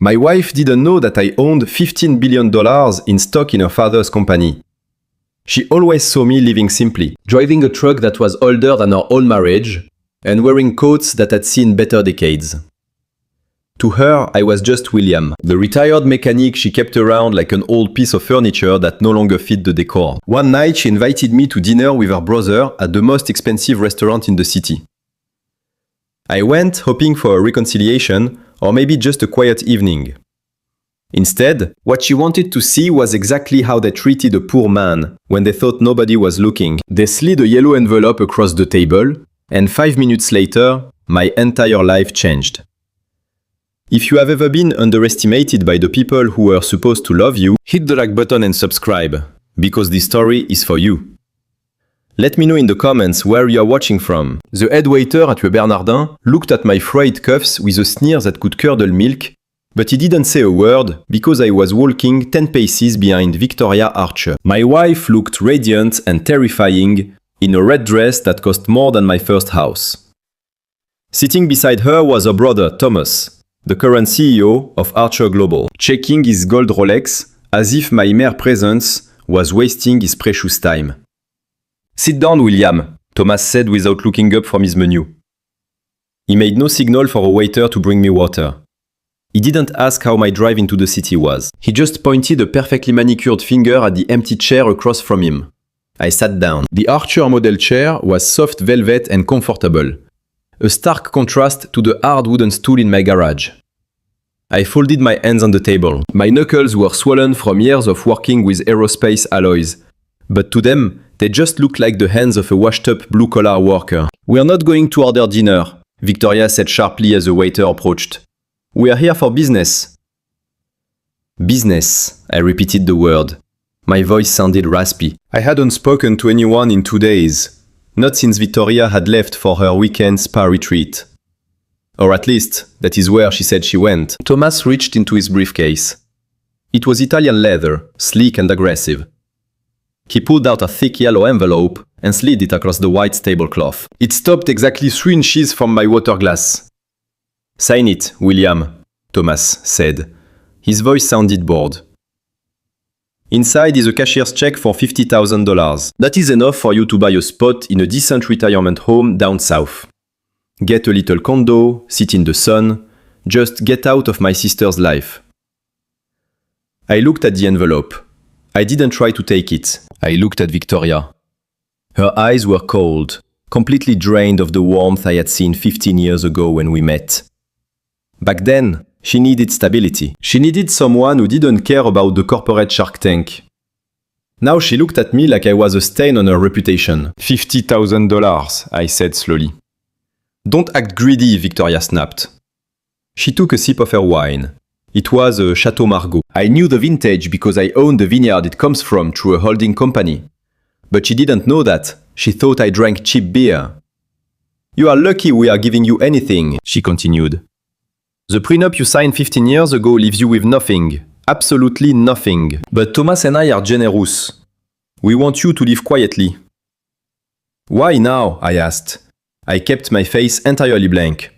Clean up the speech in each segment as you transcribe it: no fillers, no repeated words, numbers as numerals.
My wife didn't know that I owned $15 billion in stock in her father's company. She always saw me living simply, driving a truck that was older than our own marriage, and wearing coats that had seen better decades. To her, I was just William, the retired mechanic she kept around like an old piece of furniture that no longer fit the decor. One night, she invited me to dinner with her brother at the most expensive restaurant in the city. I went hoping for a reconciliation, or maybe just a quiet evening. Instead, what she wanted to see was exactly how they treated a poor man when they thought nobody was looking. They slid a yellow envelope across the table, and 5 minutes later, my entire life changed. If you have ever been underestimated by the people who were supposed to love you, hit the like button and subscribe, because this story is for you. Let me know in the comments where you are watching from. The head waiter at Le Bernardin looked at my frayed cuffs with a sneer that could curdle milk, but he didn't say a word because I was walking 10 paces behind Victoria Archer. My wife looked radiant and terrifying in a red dress that cost more than my first house. Sitting beside her was her brother Thomas, the current CEO of Archer Global, checking his gold Rolex as if my mere presence was wasting his precious time. "Sit down, William," Thomas said without looking up from his menu. He made no signal for a waiter to bring me water. He didn't ask how my drive into the city was. He just pointed a perfectly manicured finger at the empty chair across from him. I sat down. The Archer model chair was soft velvet and comfortable, a stark contrast to the hard wooden stool in my garage. I folded my hands on the table. My knuckles were swollen from years of working with aerospace alloys, but to them, they just looked like the hands of a washed-up blue-collar worker. "We're not going to order dinner," Victoria said sharply as the waiter approached. "We are here for business." Business, I repeated the word. My voice sounded raspy. I hadn't spoken to anyone in 2 days, not since Victoria had left for her weekend spa retreat. Or at least, that is where she said she went. Thomas reached into his briefcase. It was Italian leather, sleek and aggressive. He pulled out a thick yellow envelope and slid it across the white tablecloth. It stopped exactly 3 inches from my water glass. "Sign it, William," Thomas said. His voice sounded bored. "Inside is a cashier's check for $50,000. That is enough for you to buy a spot in a decent retirement home down south. Get a little condo, sit in the sun, just get out of my sister's life." I looked at the envelope. I didn't try to take it. I looked at Victoria. Her eyes were cold, completely drained of the warmth I had seen 15 years ago when we met. Back then, she needed stability. She needed someone who didn't care about the corporate Shark Tank. Now she looked at me like I was a stain on her reputation. $50,000, I said slowly. "Don't act greedy," Victoria snapped. She took a sip of her wine. It was a Chateau Margaux. I knew the vintage because I owned the vineyard it comes from through a holding company. But she didn't know that. She thought I drank cheap beer. "You are lucky we are giving you anything," she continued. "The prenup you signed 15 years ago leaves you with nothing. Absolutely nothing. But Thomas and I are generous. We want you to live quietly." "Why now?" I asked. I kept my face entirely blank.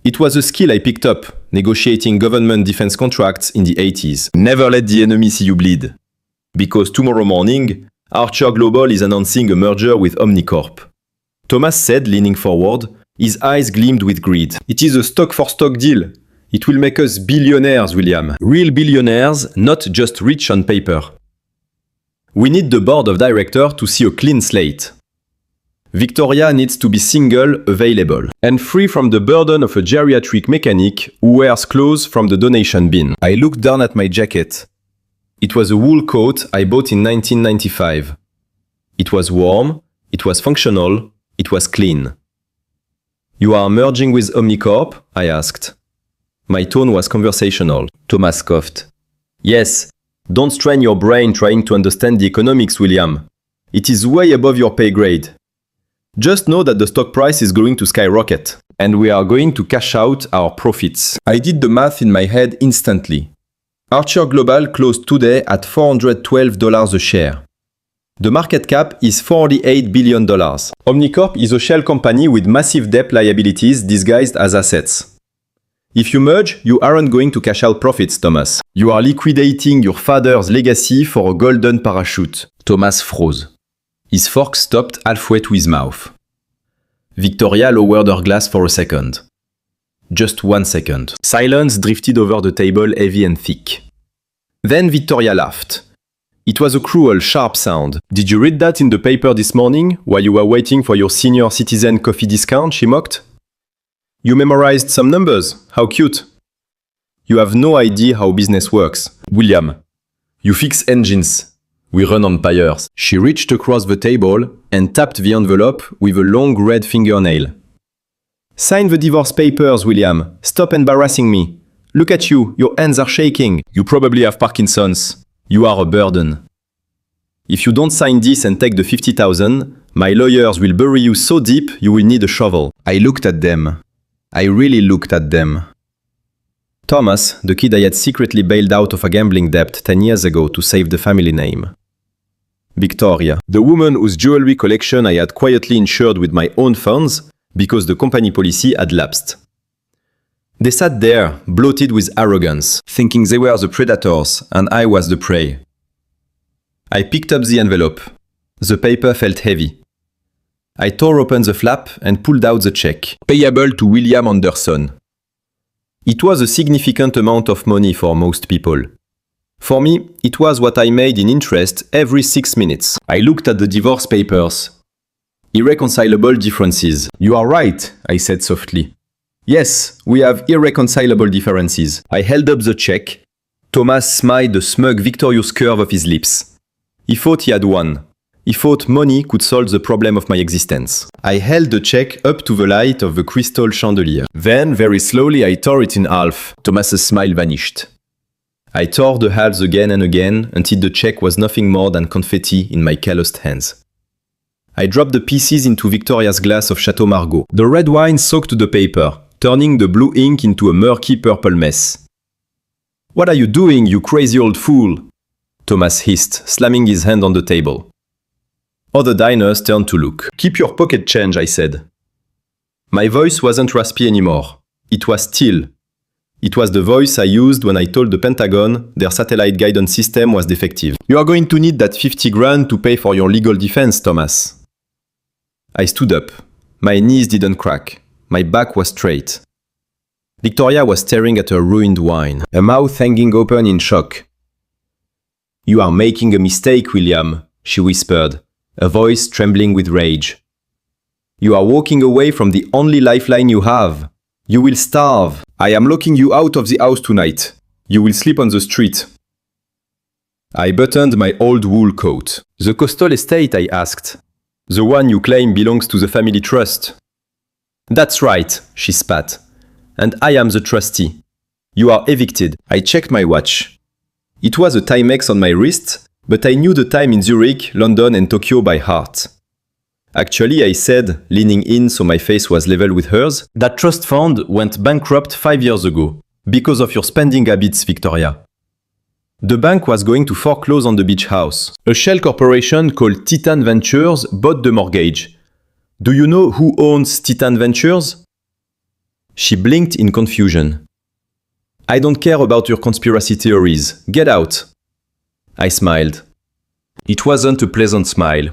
It was a skill I picked up, negotiating government defense contracts in the 80s. Never let the enemy see you bleed. Because tomorrow morning, Archer Global is announcing a merger with Omnicorp. Thomas said, leaning forward. His eyes gleamed with greed. "It is a stock-for-stock deal. It will make us billionaires, William. Real billionaires, not just rich on paper. We need the board of directors to see a clean slate. Victoria needs to be single, available, and free from the burden of a geriatric mechanic who wears clothes from the donation bin." I looked down at my jacket. It was a wool coat I bought in 1995. It was warm, it was functional, it was clean. "You are merging with Omnicorp?" I asked. My tone was conversational. Thomas coughed. "Yes, don't strain your brain trying to understand the economics, William. It is way above your pay grade. Just know that the stock price is going to skyrocket, and we are going to cash out our profits." I did the math in my head instantly. Archer Global closed today at $412 a share. The market cap is $48 billion. Omnicorp is a shell company with massive debt liabilities disguised as assets. If you merge, you aren't going to cash out profits, Thomas. You are liquidating your father's legacy for a golden parachute. Thomas froze. His fork stopped halfway to his mouth. Victoria lowered her glass for a second. Just 1 second. Silence drifted over the table, heavy and thick. Then Victoria laughed. It was a cruel, sharp sound. Did you read that in the paper this morning, while you were waiting for your senior citizen coffee discount? She mocked. You memorized some numbers. How cute. You have no idea how business works. William, you fix engines. We run empires. She reached across the table and tapped the envelope with a long red fingernail. Sign the divorce papers, William. Stop embarrassing me. Look at you. Your hands are shaking. You probably have Parkinson's. You are a burden. If you don't sign this and take the 50,000, my lawyers will bury you so deep you will need a shovel. I looked at them. I really looked at them. Thomas, the kid I had secretly bailed out of a gambling debt 10 years ago to save the family name. Victoria, the woman whose jewelry collection I had quietly insured with my own funds because the company policy had lapsed. They sat there, bloated with arrogance, thinking they were the predators and I was the prey. I picked up the envelope. The paper felt heavy. I tore open the flap and pulled out the check, payable to William Anderson. It was a significant amount of money for most people. For me, it was what I made in interest every 6 minutes. I looked at the divorce papers. Irreconcilable differences. You are right, I said softly. Yes, we have irreconcilable differences. I held up the check. Thomas smiled the smug, victorious curve of his lips. He thought he had won. He thought money could solve the problem of my existence. I held the check up to the light of the crystal chandelier. Then, very slowly, I tore it in half. Thomas's smile vanished. I tore the halves again and again until the check was nothing more than confetti in my calloused hands. I dropped the pieces into Victoria's glass of Chateau Margaux. The red wine soaked the paper, turning the blue ink into a murky purple mess. What are you doing, you crazy old fool? Thomas hissed, slamming his hand on the table. Other diners turned to look. Keep your pocket change, I said. My voice wasn't raspy anymore. It was still. It was the voice I used when I told the Pentagon their satellite guidance system was defective. You are going to need that 50 grand to pay for your legal defense, Thomas. I stood up. My knees didn't crack. My back was straight. Victoria was staring at her ruined wine, her mouth hanging open in shock. You are making a mistake, William, she whispered, a voice trembling with rage. You are walking away from the only lifeline you have. You will starve. I am locking you out of the house tonight. You will sleep on the street. I buttoned my old wool coat. The coastal estate, I asked. The one you claim belongs to the family trust. That's right, she spat. And I am the trustee. You are evicted. I checked my watch. It was a Timex on my wrist, but I knew the time in Zurich, London and Tokyo by heart. Actually, I said, leaning in so my face was level with hers, that trust fund went bankrupt 5 years ago, because of your spending habits, Victoria. The bank was going to foreclose on the beach house. A shell corporation called Titan Ventures bought the mortgage. Do you know who owns Titan Ventures? She blinked in confusion. I don't care about your conspiracy theories. Get out. I smiled. It wasn't a pleasant smile.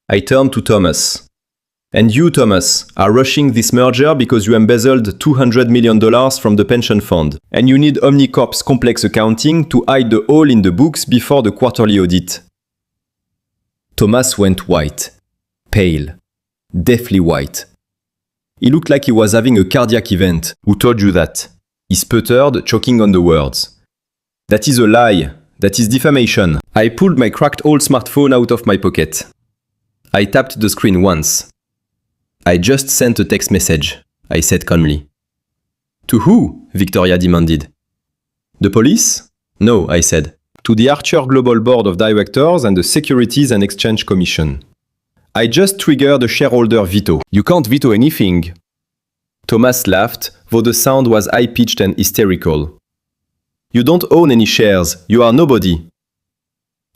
I turned to Thomas. And you, Thomas, are rushing this merger because you embezzled $200 million from the pension fund. And you need Omnicorp's complex accounting to hide the hole in the books before the quarterly audit. Thomas went white. Pale. Deathly white. He looked like he was having a cardiac event. Who told you that? He sputtered, choking on the words. That is a lie. That is defamation. I pulled my cracked old smartphone out of my pocket. I tapped the screen once. I just sent a text message, I said calmly. To who? Victoria demanded. The police? No, I said. To the Archer Global Board of Directors and the Securities and Exchange Commission. I just triggered a shareholder veto. You can't veto anything. Thomas laughed, though the sound was high-pitched and hysterical. You don't own any shares. You are nobody.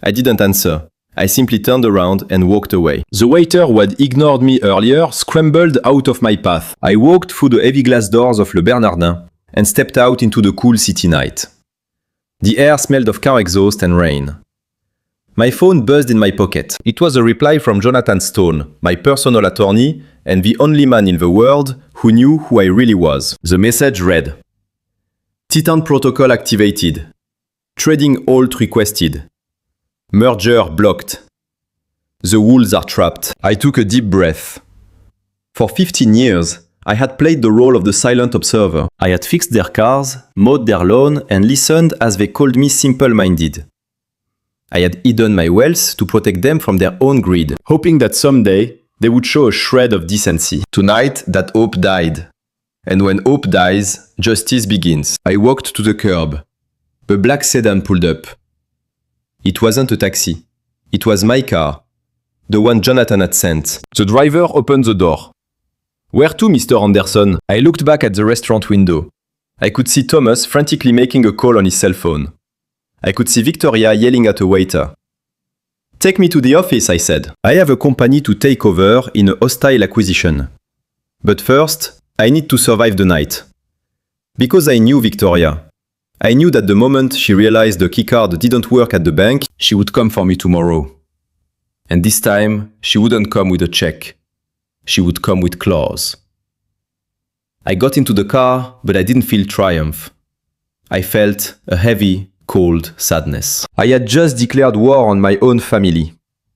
I didn't answer. I simply turned around and walked away. The waiter who had ignored me earlier scrambled out of my path. I walked through the heavy glass doors of Le Bernardin. and stepped out into the cool city night. The air smelled of car exhaust and rain. My phone buzzed in my pocket. It was a reply from Jonathan Stone, my personal attorney and the only man in the world who knew who I really was. The message read: Titan protocol activated. Trading halt requested. Merger blocked. The wolves are trapped. I took a deep breath. For 15 years, I had played the role of the silent observer. I had fixed their cars, mowed their lawn, and listened as they called me simple-minded. I had hidden my wealth to protect them from their own greed, hoping that someday they would show a shred of decency. Tonight, that hope died. And when hope dies, justice begins. I walked to the curb. A black sedan pulled up. It wasn't a taxi. It was my car, the one Jonathan had sent. The driver opened the door. Where to, Mr. Anderson? I looked back at the restaurant window. I could see Thomas frantically making a call on his cell phone. I could see Victoria yelling at a waiter. Take me to the office, I said. I have a company to take over in a hostile acquisition. But first, I need to survive the night. Because I knew Victoria. I knew that the moment she realized the keycard didn't work at the bank, she would come for me tomorrow. And this time, she wouldn't come with a check. She would come with claws. I got into the car, but I didn't feel triumph. I felt a heavy, cold sadness. I had just declared war on my own family.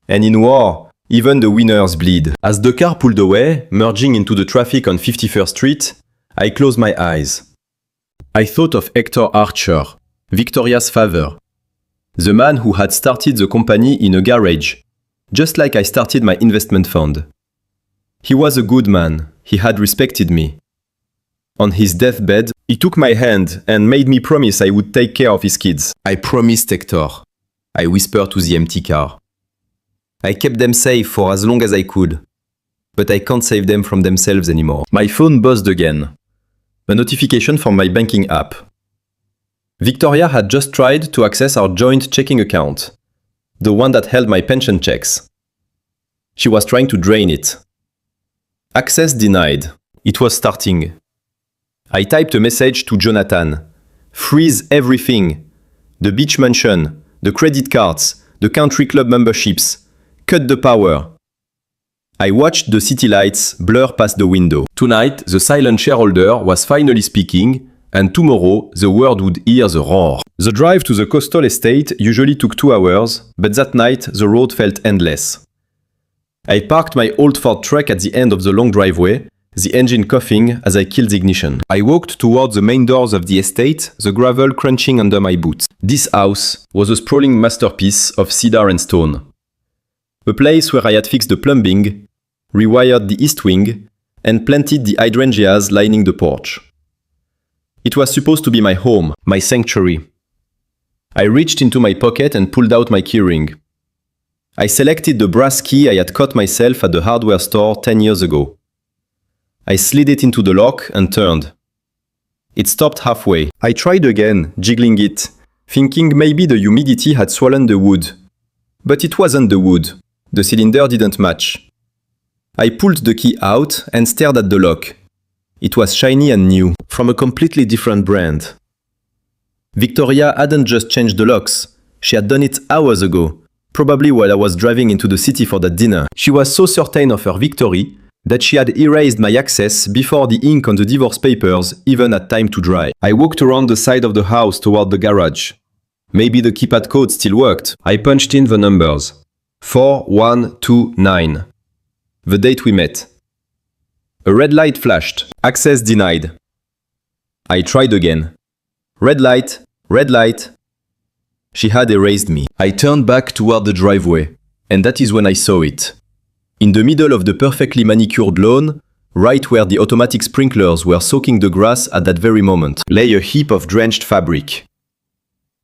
And in war, even the winners bleed. As the car pulled away, merging into the traffic on 51st Street, I closed my eyes. I thought of Hector Archer, Victoria's father. The man who had started the company in a garage, just like I started my investment fund. He was a good man. He had respected me. On his deathbed, he took my hand and made me promise I would take care of his kids. I promised Hector. I whispered to the empty car. I kept them safe for as long as I could. But I can't save them from themselves anymore. My phone buzzed again. A notification from my banking app. Victoria had just tried to access our joint checking account, the one that held my pension checks. She was trying to drain it. Access denied. It was starting. I typed a message to Jonathan. Freeze everything. The beach mansion, the credit cards, the country club memberships. Cut the power. I watched the city lights blur past the window. Tonight, the silent shareholder was finally speaking, and tomorrow, the world would hear the roar. The drive to the coastal estate usually took 2 hours, but that night, the road felt endless. I parked my old Ford truck at the end of the long driveway, the engine coughing as I killed the ignition. I walked toward the main doors of the estate, the gravel crunching under my boots. This house was a sprawling masterpiece of cedar and stone. A place where I had fixed the plumbing, rewired the east wing, and planted the hydrangeas lining the porch. It was supposed to be my home, my sanctuary. I reached into my pocket and pulled out my keyring. I selected the brass key I had cut myself at the hardware store 10 years ago. I slid it into the lock and turned. It stopped halfway. I tried again, jiggling it, thinking maybe the humidity had swollen the wood. But it wasn't the wood. The cylinder didn't match. I pulled the key out and stared at the lock. It was shiny and new, from a completely different brand. Victoria hadn't just changed the locks. She had done it hours ago, probably while I was driving into the city for that dinner. She was so certain of her victory that she had erased my access before the ink on the divorce papers even had time to dry. I walked around the side of the house toward the garage. Maybe the keypad code still worked. I punched in the numbers. 4129. The date we met. A red light flashed. Access denied. I tried again. Red light, red light. She had erased me. I turned back toward the driveway, and that is when I saw it. In the middle of the perfectly manicured lawn, right where the automatic sprinklers were soaking the grass at that very moment, lay a heap of drenched fabric.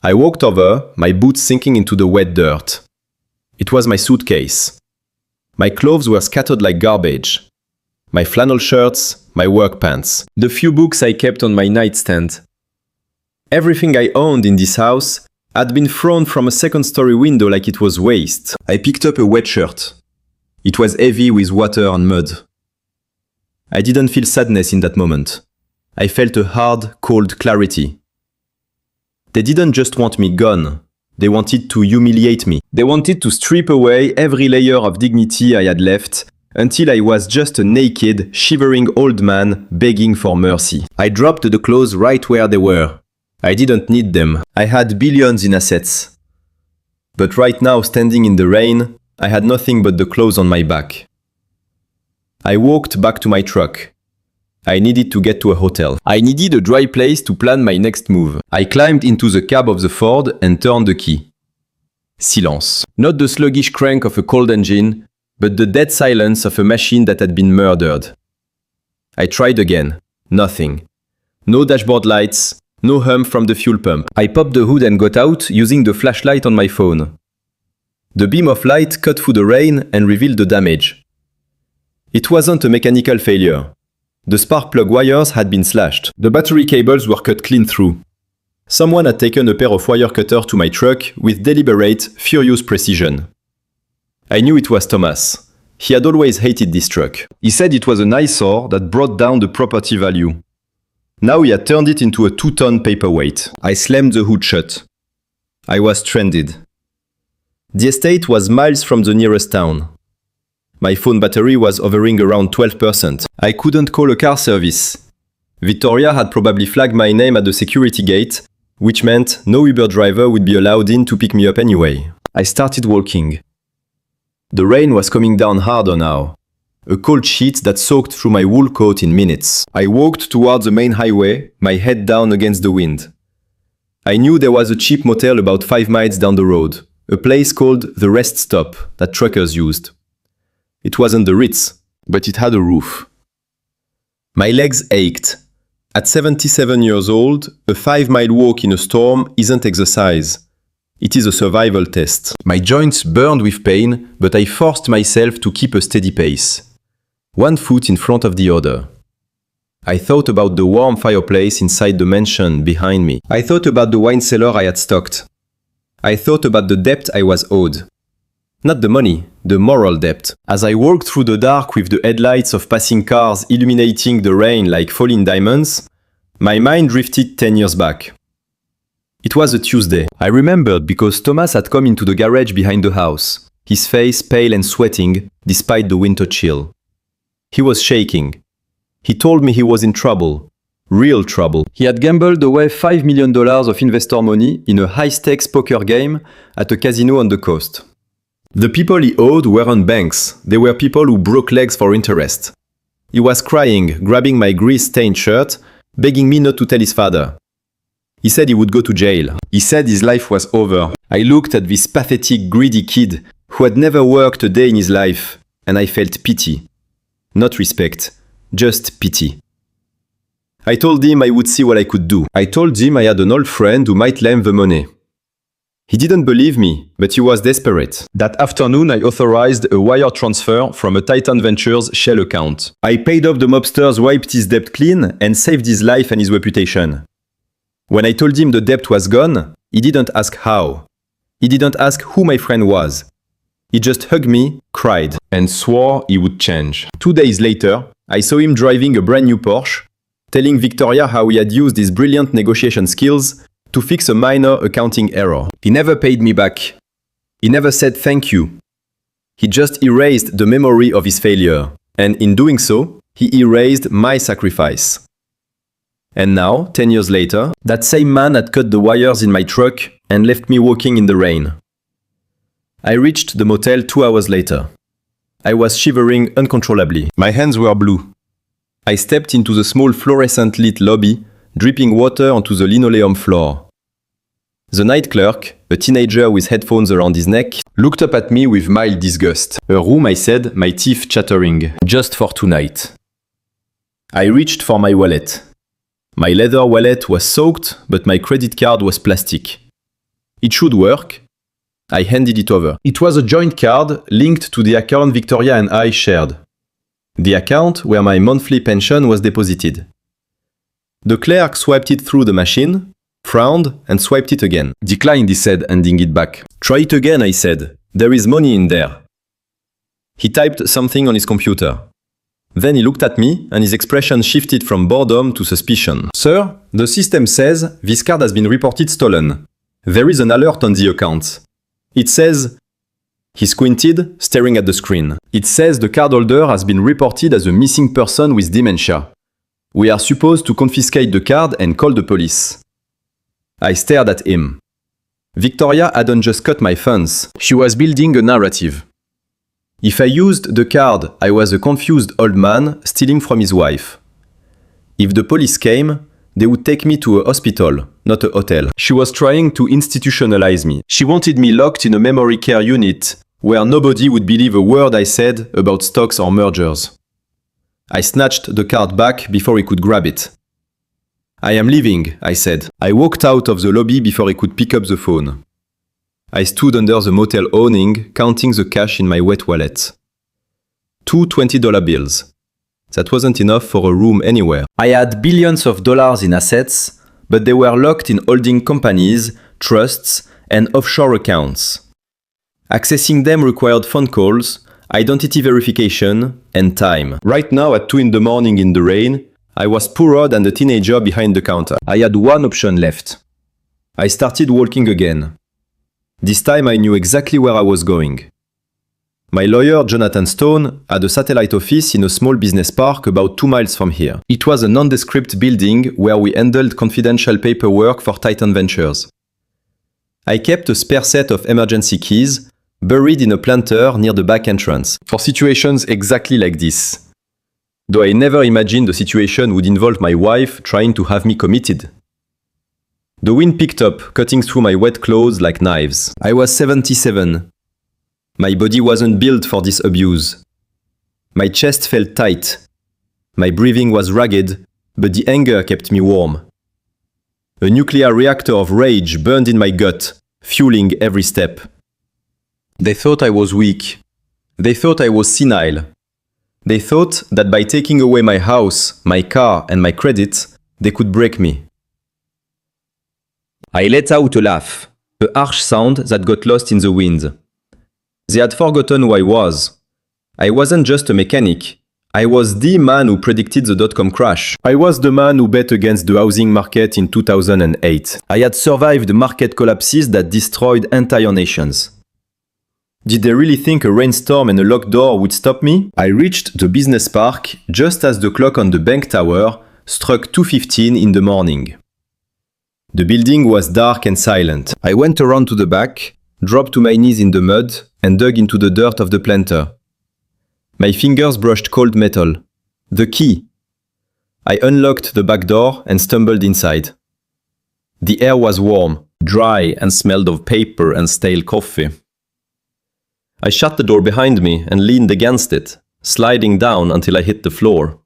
I walked over, my boots sinking into the wet dirt. It was my suitcase. My clothes were scattered like garbage. My flannel shirts, my work pants, the few books I kept on my nightstand. Everything I owned in this house had been thrown from a second-story window like it was waste. I picked up a wet shirt. It was heavy with water and mud. I didn't feel sadness in that moment. I felt a hard, cold clarity. They didn't just want me gone. They wanted to humiliate me. They wanted to strip away every layer of dignity I had left until I was just a naked, shivering old man begging for mercy. I dropped the clothes right where they were. I didn't need them. I had billions in assets. But right now, standing in the rain, I had nothing but the clothes on my back. I walked back to my truck. I needed to get to a hotel. I needed a dry place to plan my next move. I climbed into the cab of the Ford and turned the key. Silence. Not the sluggish crank of a cold engine, but the dead silence of a machine that had been murdered. I tried again. Nothing. No dashboard lights, no hum from the fuel pump. I popped the hood and got out using the flashlight on my phone. The beam of light cut through the rain and revealed the damage. It wasn't a mechanical failure. The spark plug wires had been slashed. The battery cables were cut clean through. Someone had taken a pair of wire cutters to my truck with deliberate, furious precision. I knew it was Thomas. He had always hated this truck. He said it was an eyesore that brought down the property value. Now he had turned it into a 2-ton paperweight. I slammed the hood shut. I was stranded. The estate was miles from the nearest town. My phone battery was hovering around 12%. I couldn't call a car service. Victoria had probably flagged my name at the security gate, which meant no Uber driver would be allowed in to pick me up anyway. I started walking. The rain was coming down harder now. A cold sheet that soaked through my wool coat in minutes. I walked towards the main highway, my head down against the wind. I knew there was a cheap motel about 5 miles down the road, a place called the Rest Stop that truckers used. It wasn't the Ritz, but it had a roof. My legs ached. At 77 years old, a 5-mile walk in a storm isn't exercise. It is a survival test. My joints burned with pain, but I forced myself to keep a steady pace. One foot in front of the other. I thought about the warm fireplace inside the mansion behind me. I thought about the wine cellar I had stocked. I thought about the debt I was owed. Not the money, the moral debt. As I walked through the dark with the headlights of passing cars illuminating the rain like falling diamonds, my mind drifted 10 years back. It was a Tuesday. I remembered because Thomas had come into the garage behind the house, his face pale and sweating despite the winter chill. He was shaking. He told me he was in trouble. Real trouble. He had gambled away $5 million of investor money in a high-stakes poker game at a casino on the coast. The people he owed weren't banks, they were people who broke legs for interest. He was crying, grabbing my grease-stained shirt, begging me not to tell his father. He said he would go to jail. He said his life was over. I looked at this pathetic, greedy kid who had never worked a day in his life, and I felt pity. Not respect, just pity. I told him I would see what I could do. I told him I had an old friend who might lend the money. He didn't believe me, but he was desperate. That afternoon, I authorized a wire transfer from a Titan Ventures Shell account. I paid off the mobsters, wiped his debt clean, and saved his life and his reputation. When I told him the debt was gone, he didn't ask how. He didn't ask who my friend was. He just hugged me, cried, and swore he would change. 2 days later, I saw him driving a brand new Porsche, telling Victoria how he had used his brilliant negotiation skills to fix a minor accounting error. He never paid me back. He never said thank you. He just erased the memory of his failure. And in doing so, he erased my sacrifice. And now, 10 years later, that same man had cut the wires in my truck and left me walking in the rain. I reached the motel 2 hours later. I was shivering uncontrollably. My hands were blue. I stepped into the small fluorescent lit lobby, dripping water onto the linoleum floor. The night clerk, a teenager with headphones around his neck, looked up at me with mild disgust. A room, I said, my teeth chattering. Just for tonight. I reached for my wallet. My leather wallet was soaked, but my credit card was plastic. It should work. I handed it over. It was a joint card linked to the account Victoria and I shared. The account where my monthly pension was deposited. The clerk swiped it through the machine, frowned, and swiped it again. Declined, he said, handing it back. Try it again, I said. There is money in there. He typed something on his computer. Then he looked at me, and his expression shifted from boredom to suspicion. Sir, the system says this card has been reported stolen. There is an alert on the account. It says... He squinted, staring at the screen. It says the cardholder has been reported as a missing person with dementia. We are supposed to confiscate the card and call the police. I stared at him. Victoria hadn't just cut my funds. She was building a narrative. If I used the card, I was a confused old man stealing from his wife. If the police came, they would take me to a hospital, not a hotel. She was trying to institutionalize me. She wanted me locked in a memory care unit where nobody would believe a word I said about stocks or mergers. I snatched the card back before he could grab it. I am leaving, I said. I walked out of the lobby before he could pick up the phone. I stood under the motel awning, counting the cash in my wet wallet. 2 $20 bills. That wasn't enough for a room anywhere. I had billions of dollars in assets, but they were locked in holding companies, trusts, and offshore accounts. Accessing them required phone calls, identity verification, and time. Right now at 2 in the morning in the rain, I was poorer than the teenager behind the counter. I had one option left. I started walking again. This time I knew exactly where I was going. My lawyer, Jonathan Stone, had a satellite office in a small business park about 2 miles from here. It was a nondescript building where we handled confidential paperwork for Titan Ventures. I kept a spare set of emergency keys buried in a planter near the back entrance, for situations exactly like this. Though I never imagined the situation would involve my wife trying to have me committed. The wind picked up, cutting through my wet clothes like knives. I was 77. My body wasn't built for this abuse. My chest felt tight. My breathing was ragged, but the anger kept me warm. A nuclear reactor of rage burned in my gut, fueling every step. They thought I was weak. They thought I was senile. They thought that by taking away my house, my car, and my credit, they could break me. I let out a laugh, a harsh sound that got lost in the wind. They had forgotten who I was. I wasn't just a mechanic. I was the man who predicted the dot-com crash. I was the man who bet against the housing market in 2008. I had survived market collapses that destroyed entire nations. Did they really think a rainstorm and a locked door would stop me? I reached the business park just as the clock on the bank tower struck 2:15 in the morning. The building was dark and silent. I went around to the back, dropped to my knees in the mud, and dug into the dirt of the planter. My fingers brushed cold metal. The key. I unlocked the back door and stumbled inside. The air was warm, dry, and smelled of paper and stale coffee. I shut the door behind me and leaned against it, sliding down until I hit the floor.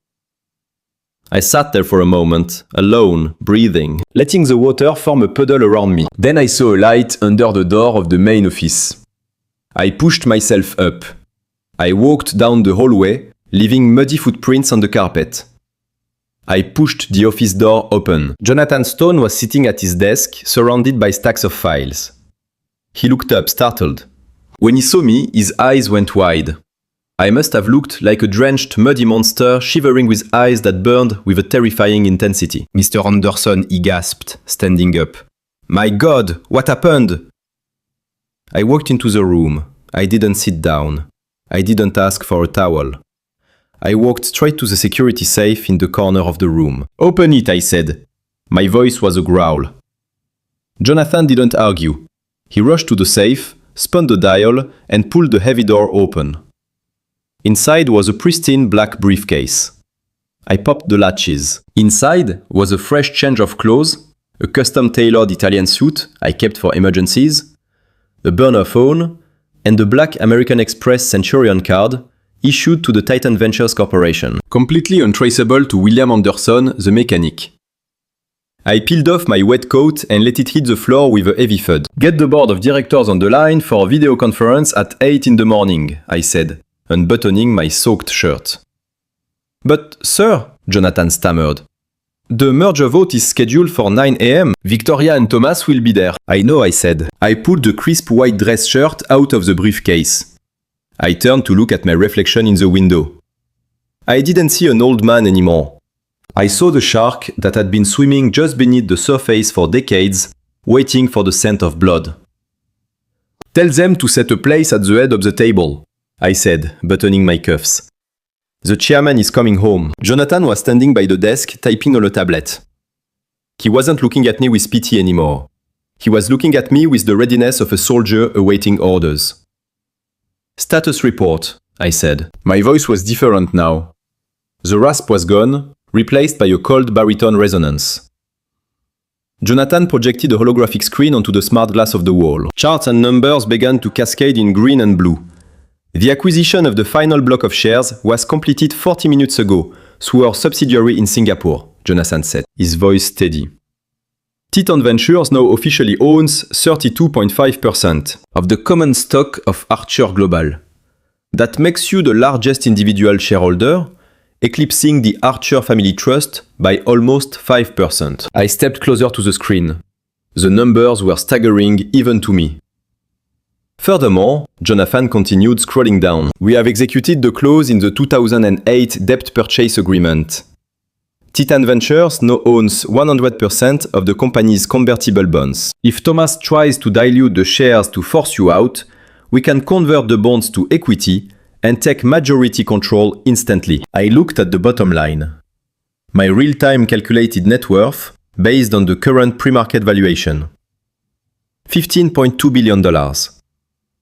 I sat there for a moment, alone, breathing, letting the water form a puddle around me. Then I saw a light under the door of the main office. I pushed myself up. I walked down the hallway, leaving muddy footprints on the carpet. I pushed the office door open. Jonathan Stone was sitting at his desk, surrounded by stacks of files. He looked up, startled. When he saw me, his eyes went wide. I must have looked like a drenched, muddy monster shivering with eyes that burned with a terrifying intensity. Mr. Anderson, he gasped, standing up. My God, what happened? I walked into the room. I didn't sit down. I didn't ask for a towel. I walked straight to the security safe in the corner of the room. Open it, I said. My voice was a growl. Jonathan didn't argue. He rushed to the safe, spun the dial, and pulled the heavy door open. Inside was a pristine black briefcase. I popped the latches. Inside was a fresh change of clothes, a custom-tailored Italian suit I kept for emergencies, a burner phone, and a black American Express Centurion card issued to the Titan Ventures Corporation, completely untraceable to William Anderson, the mechanic. I peeled off my wet coat and let it hit the floor with a heavy thud. Get the board of directors on the line for a video conference at 8 in the morning, I said, unbuttoning my soaked shirt. But, sir, Jonathan stammered. The merger vote is scheduled for 9 a.m. Victoria and Thomas will be there. I know, I said. I pulled the crisp white dress shirt out of the briefcase. I turned to look at my reflection in the window. I didn't see an old man anymore. I saw the shark that had been swimming just beneath the surface for decades, waiting for the scent of blood. Tell them to set a place at the head of the table, I said, buttoning my cuffs. The chairman is coming home. Jonathan was standing by the desk, typing on a tablet. He wasn't looking at me with pity anymore. He was looking at me with the readiness of a soldier awaiting orders. Status report, I said. My voice was different now. The rasp was gone, replaced by a cold baritone resonance. Jonathan projected a holographic screen onto the smart glass of the wall. Charts and numbers began to cascade in green and blue. The acquisition of the final block of shares was completed 40 minutes ago through our subsidiary in Singapore, Jonathan said, his voice steady. Titan Ventures now officially owns 32.5% of the common stock of Archer Global. That makes you the largest individual shareholder, eclipsing the Archer Family Trust by almost 5%. I stepped closer to the screen. The numbers were staggering even to me. Furthermore, Jonathan continued scrolling down. We have executed the clause in the 2008 debt purchase agreement. Titan Ventures now owns 100% of the company's convertible bonds. If Thomas tries to dilute the shares to force you out, we can convert the bonds to equity and take majority control instantly. I looked at the bottom line. My real-time calculated net worth based on the current pre-market valuation. $15.2 billion.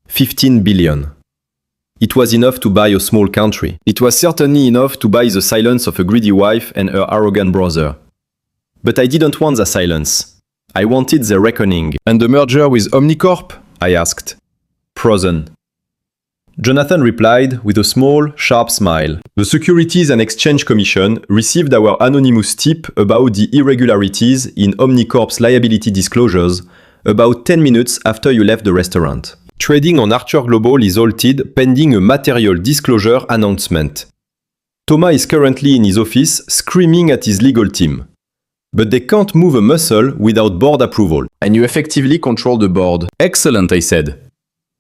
15 billion. It was enough to buy a small country. It was certainly enough to buy the silence of a greedy wife and her arrogant brother. But I didn't want the silence. I wanted the reckoning. And the merger with Omnicorp? I asked. Frozen. Jonathan replied with a small, sharp smile. The Securities and Exchange Commission received our anonymous tip about the irregularities in Omnicorp's liability disclosures about 10 minutes after you left the restaurant. Trading on Archer Global is halted pending a material disclosure announcement. Thomas is currently in his office screaming at his legal team. But they can't move a muscle without board approval. And you effectively control the board. Excellent, I said.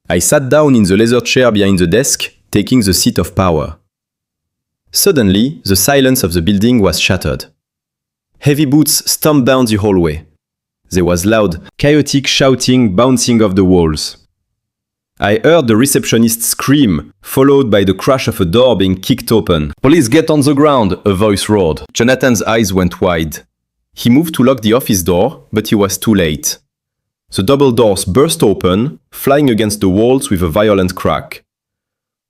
I sat down in the leather chair behind the desk, taking the seat of power. Suddenly, the silence of the building was shattered. Heavy boots stomped down the hallway. There was loud, chaotic shouting bouncing off the walls. I heard the receptionist scream, followed by the crash of a door being kicked open. "Please get on the ground," a voice roared. Jonathan's eyes went wide. He moved to lock the office door, but he was too late. The double doors burst open, flying against the walls with a violent crack.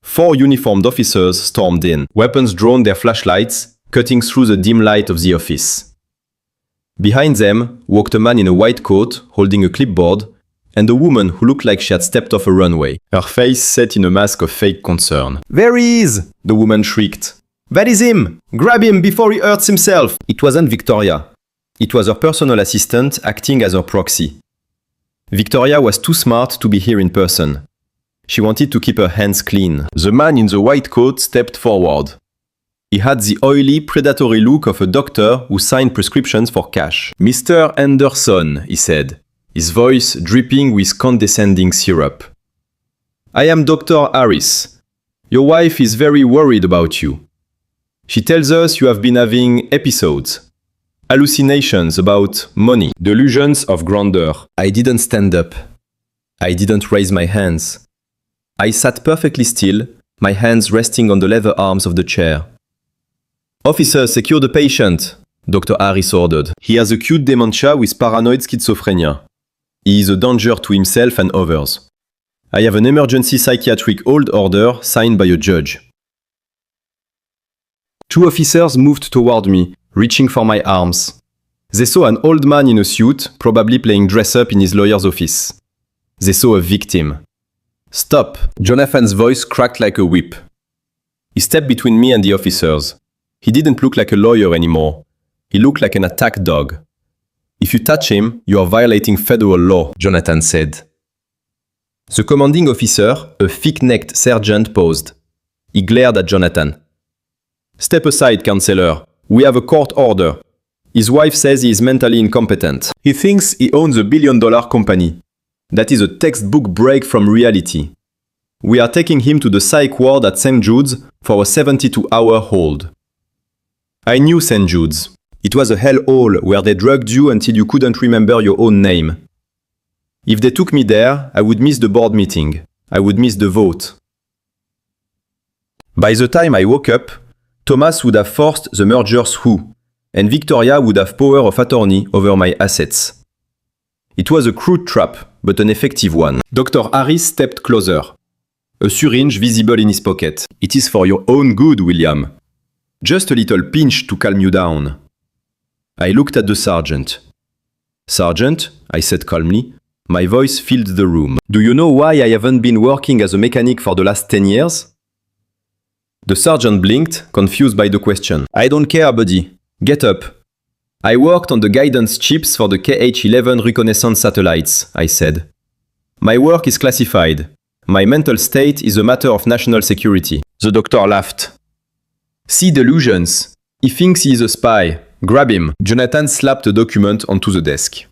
4 uniformed officers stormed in. Weapons droned their flashlights, cutting through the dim light of the office. Behind them walked a man in a white coat, holding a clipboard, and a woman who looked like she had stepped off a runway, her face set in a mask of fake concern. "There he is!" the woman shrieked. "That is him! Grab him before he hurts himself!" It wasn't Victoria. It was her personal assistant acting as her proxy. Victoria was too smart to be here in person. She wanted to keep her hands clean. The man in the white coat stepped forward. He had the oily, predatory look of a doctor who signed prescriptions for cash. "Mr. Anderson," he said, his voice dripping with condescending syrup. "I am Dr. Harris. Your wife is very worried about you. She tells us you have been having episodes, hallucinations about money, delusions of grandeur." I didn't stand up. I didn't raise my hands. I sat perfectly still, my hands resting on the leather arms of the chair. "Officer, secure the patient," Dr. Harris ordered. "He has acute dementia with paranoid schizophrenia. He is a danger to himself and others. I have an emergency psychiatric hold order signed by a judge." 2 officers moved toward me, reaching for my arms. They saw an old man in a suit, probably playing dress-up in his lawyer's office. They saw a victim. "Stop!" Jonathan's voice cracked like a whip. He stepped between me and the officers. He didn't look like a lawyer anymore. He looked like an attack dog. "If you touch him, you are violating federal law," Jonathan said. The commanding officer, a thick-necked sergeant, paused. He glared at Jonathan. "Step aside, counselor. We have a court order. His wife says he is mentally incompetent. He thinks he owns a $1 billion company. That is a textbook break from reality. We are taking him to the psych ward at St. Jude's for a 72-hour hold. I knew St. Jude's. It was a hellhole where they drugged you until you couldn't remember your own name. If they took me there, I would miss the board meeting. I would miss the vote. By the time I woke up, Thomas would have forced the merger's who, and Victoria would have power of attorney over my assets. It was a crude trap, but an effective one. Dr. Harris stepped closer. A syringe visible in his pocket. It is for your own good, William. Just a little pinch to calm you down. I looked at the sergeant. Sergeant, I said calmly. My voice filled the room. Do you know why I haven't been working as a mechanic for the last 10 years? The sergeant blinked, confused by the question. I don't care, buddy. Get up. I worked on the guidance chips for the KH-11 reconnaissance satellites, I said. My work is classified. My mental state is a matter of national security. The doctor laughed. See delusions. He thinks he is a spy. Grab him. Jonathan slapped a document onto the desk.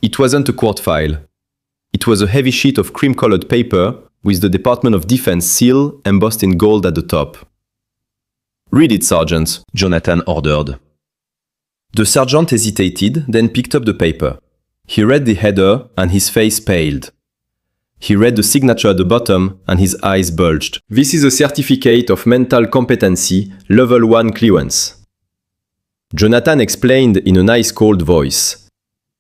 It wasn't a court file. It was a heavy sheet of cream-colored paper with the Department of Defense seal embossed in gold at the top. Read it, Sergeant, Jonathan ordered. The sergeant hesitated, then picked up the paper. He read the header and his face paled. He read the signature at the bottom and his eyes bulged. This is a certificate of mental competency, level 1 clearance. Jonathan explained in a nice cold voice.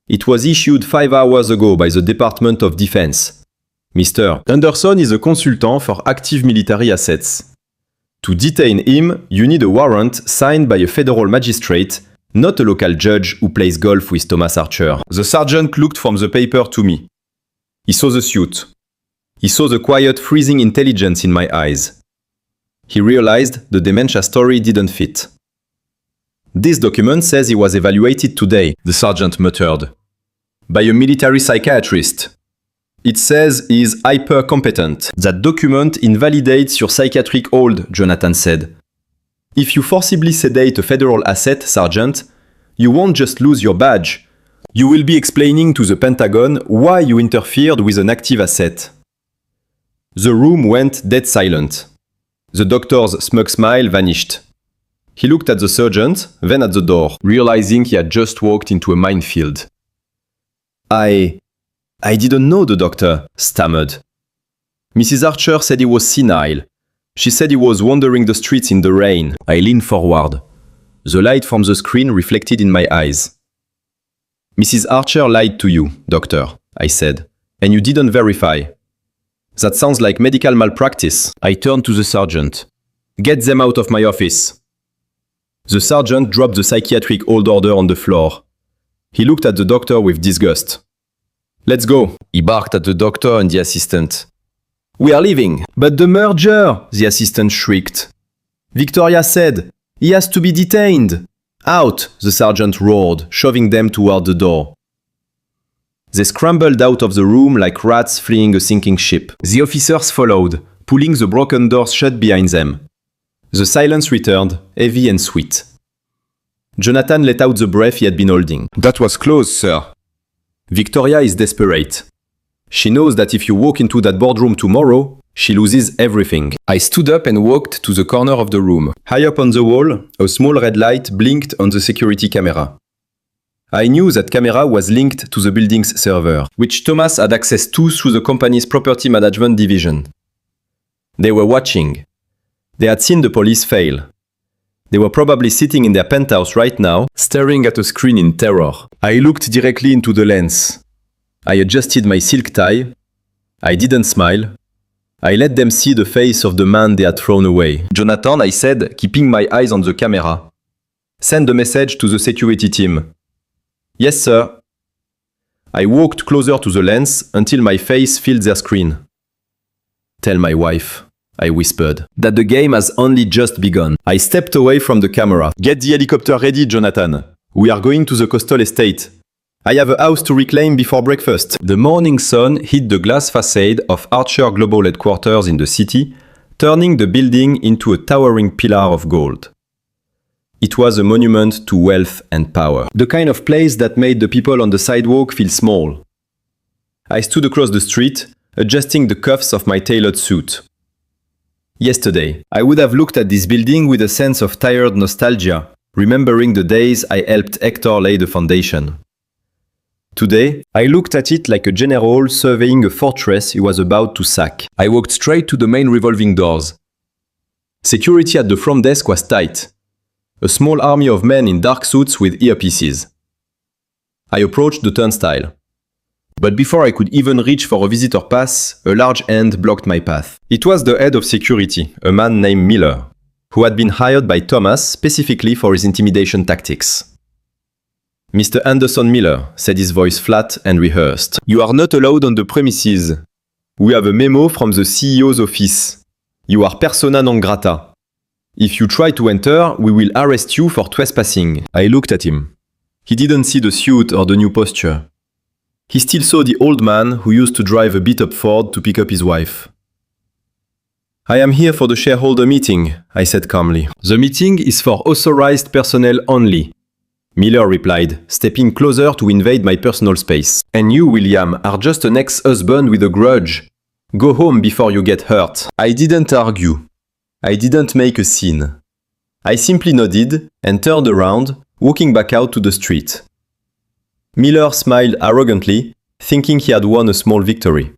It was issued 5 hours ago by the Department of Defense. Mr. Anderson is a consultant for active military assets. To detain him, you need a warrant signed by a federal magistrate, not a local judge who plays golf with Thomas Archer. The sergeant looked from the paper to me. He saw the suit. He saw the quiet, freezing intelligence in my eyes. He realized the dementia story didn't fit. This document says he was evaluated today, the sergeant muttered. By a military psychiatrist. It says he is hyper-competent. That document invalidates your psychiatric hold, Jonathan said. If you forcibly sedate a federal asset, Sergeant, you won't just lose your badge. You will be explaining to the Pentagon why you interfered with an active asset. The room went dead silent. The doctor's smug smile vanished. He looked at the sergeant, then at the door, realizing he had just walked into a minefield. I didn't know the doctor, stammered. Mrs. Archer said he was senile. She said he was wandering the streets in the rain. I leaned forward. The light from the screen reflected in my eyes. Mrs. Archer lied to you, doctor, I said, and you didn't verify. That sounds like medical malpractice. I turned to the sergeant. Get them out of my office. The sergeant dropped the psychiatric hold order on the floor. He looked at the doctor with disgust. Let's go, he barked at the doctor and the assistant. We are leaving. But the merger, the assistant shrieked. Victoria said, he has to be detained. Out, the sergeant roared, shoving them toward the door. They scrambled out of the room like rats fleeing a sinking ship. The officers followed, pulling the broken doors shut behind them. The silence returned, heavy and sweet. Jonathan let out the breath he had been holding. That was close, sir. Victoria is desperate. She knows that if you walk into that boardroom tomorrow, she loses everything. I stood up and walked to the corner of the room. High up on the wall, a small red light blinked on the security camera. I knew that camera was linked to the building's server, which Thomas had access to through the company's property management division. They were watching. They had seen the police fail. They were probably sitting in their penthouse right now, staring at a screen in terror. I looked directly into the lens. I adjusted my silk tie. I didn't smile. I let them see the face of the man they had thrown away. Jonathan, I said, keeping my eyes on the camera. Send a message to the security team. Yes, sir. I walked closer to the lens until my face filled their screen. Tell my wife, I whispered, that the game has only just begun. I stepped away from the camera. Get the helicopter ready, Jonathan. We are going to the coastal estate. I have a house to reclaim before breakfast. The morning sun hit the glass facade of Archer Global Headquarters in the city, turning the building into a towering pillar of gold. It was a monument to wealth and power. The kind of place that made the people on the sidewalk feel small. I stood across the street, adjusting the cuffs of my tailored suit. Yesterday, I would have looked at this building with a sense of tired nostalgia, remembering the days I helped Hector lay the foundation. Today, I looked at it like a general surveying a fortress he was about to sack. I walked straight to the main revolving doors. Security at the front desk was tight. A small army of men in dark suits with earpieces. I approached the turnstile. But before I could even reach for a visitor pass, a large hand blocked my path. It was the head of security, a man named Miller, who had been hired by Thomas specifically for his intimidation tactics. "Mr. Anderson Miller," said his voice flat and rehearsed. "You are not allowed on the premises. We have a memo from the CEO's office. You are persona non grata. If you try to enter, we will arrest you for trespassing." I looked at him. He didn't see the suit or the new posture. He still saw the old man who used to drive a beat-up Ford to pick up his wife. "I am here for the shareholder meeting," I said calmly. "The meeting is for authorized personnel only," Miller replied, stepping closer to invade my personal space. "And you, William, are just an ex-husband with a grudge. Go home before you get hurt." I didn't argue. I didn't make a scene. I simply nodded and turned around, walking back out to the street. Miller smiled arrogantly, thinking he had won a small victory.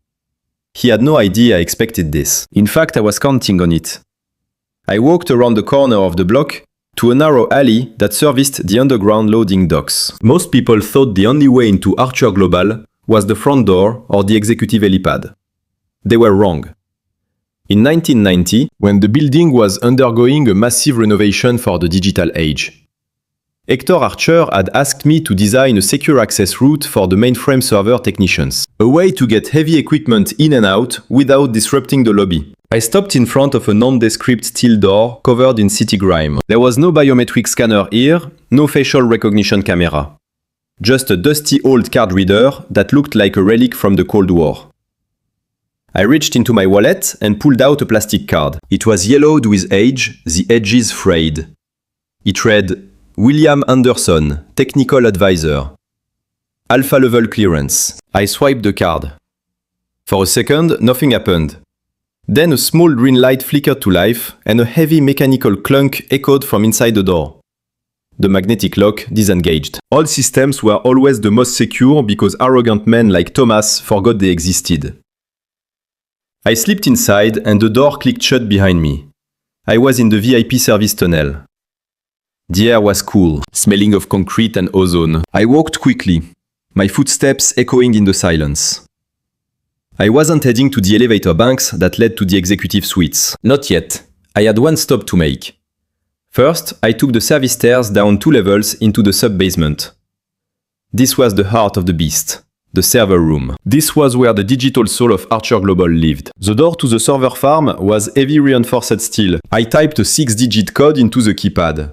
He had no idea I expected this. In fact, I was counting on it. I walked around the corner of the block to a narrow alley that serviced the underground loading docks. Most people thought the only way into Archer Global was the front door or the executive helipad. They were wrong. In 1990, when the building was undergoing a massive renovation for the digital age, Hector Archer had asked me to design a secure access route for the mainframe server technicians, a way to get heavy equipment in and out without disrupting the lobby. I stopped in front of a nondescript steel door covered in city grime. There was no biometric scanner here, no facial recognition camera. Just a dusty old card reader that looked like a relic from the Cold War. I reached into my wallet and pulled out a plastic card. It was yellowed with age, the edges frayed. It read, "William Anderson, Technical Advisor. Alpha Level Clearance." I swiped the card. For a second, nothing happened. Then a small green light flickered to life and a heavy mechanical clunk echoed from inside the door. The magnetic lock disengaged. All systems were always the most secure because arrogant men like Thomas forgot they existed. I slipped inside and the door clicked shut behind me. I was in the VIP service tunnel. The air was cool, smelling of concrete and ozone. I walked quickly, my footsteps echoing in the silence. I wasn't heading to the elevator banks that led to the executive suites. Not yet. I had one stop to make. First, I took the service stairs down 2 levels into the sub-basement. This was the heart of the beast, the server room. This was where the digital soul of Archer Global lived. The door to the server farm was heavy reinforced steel. I typed a 6-digit code into the keypad.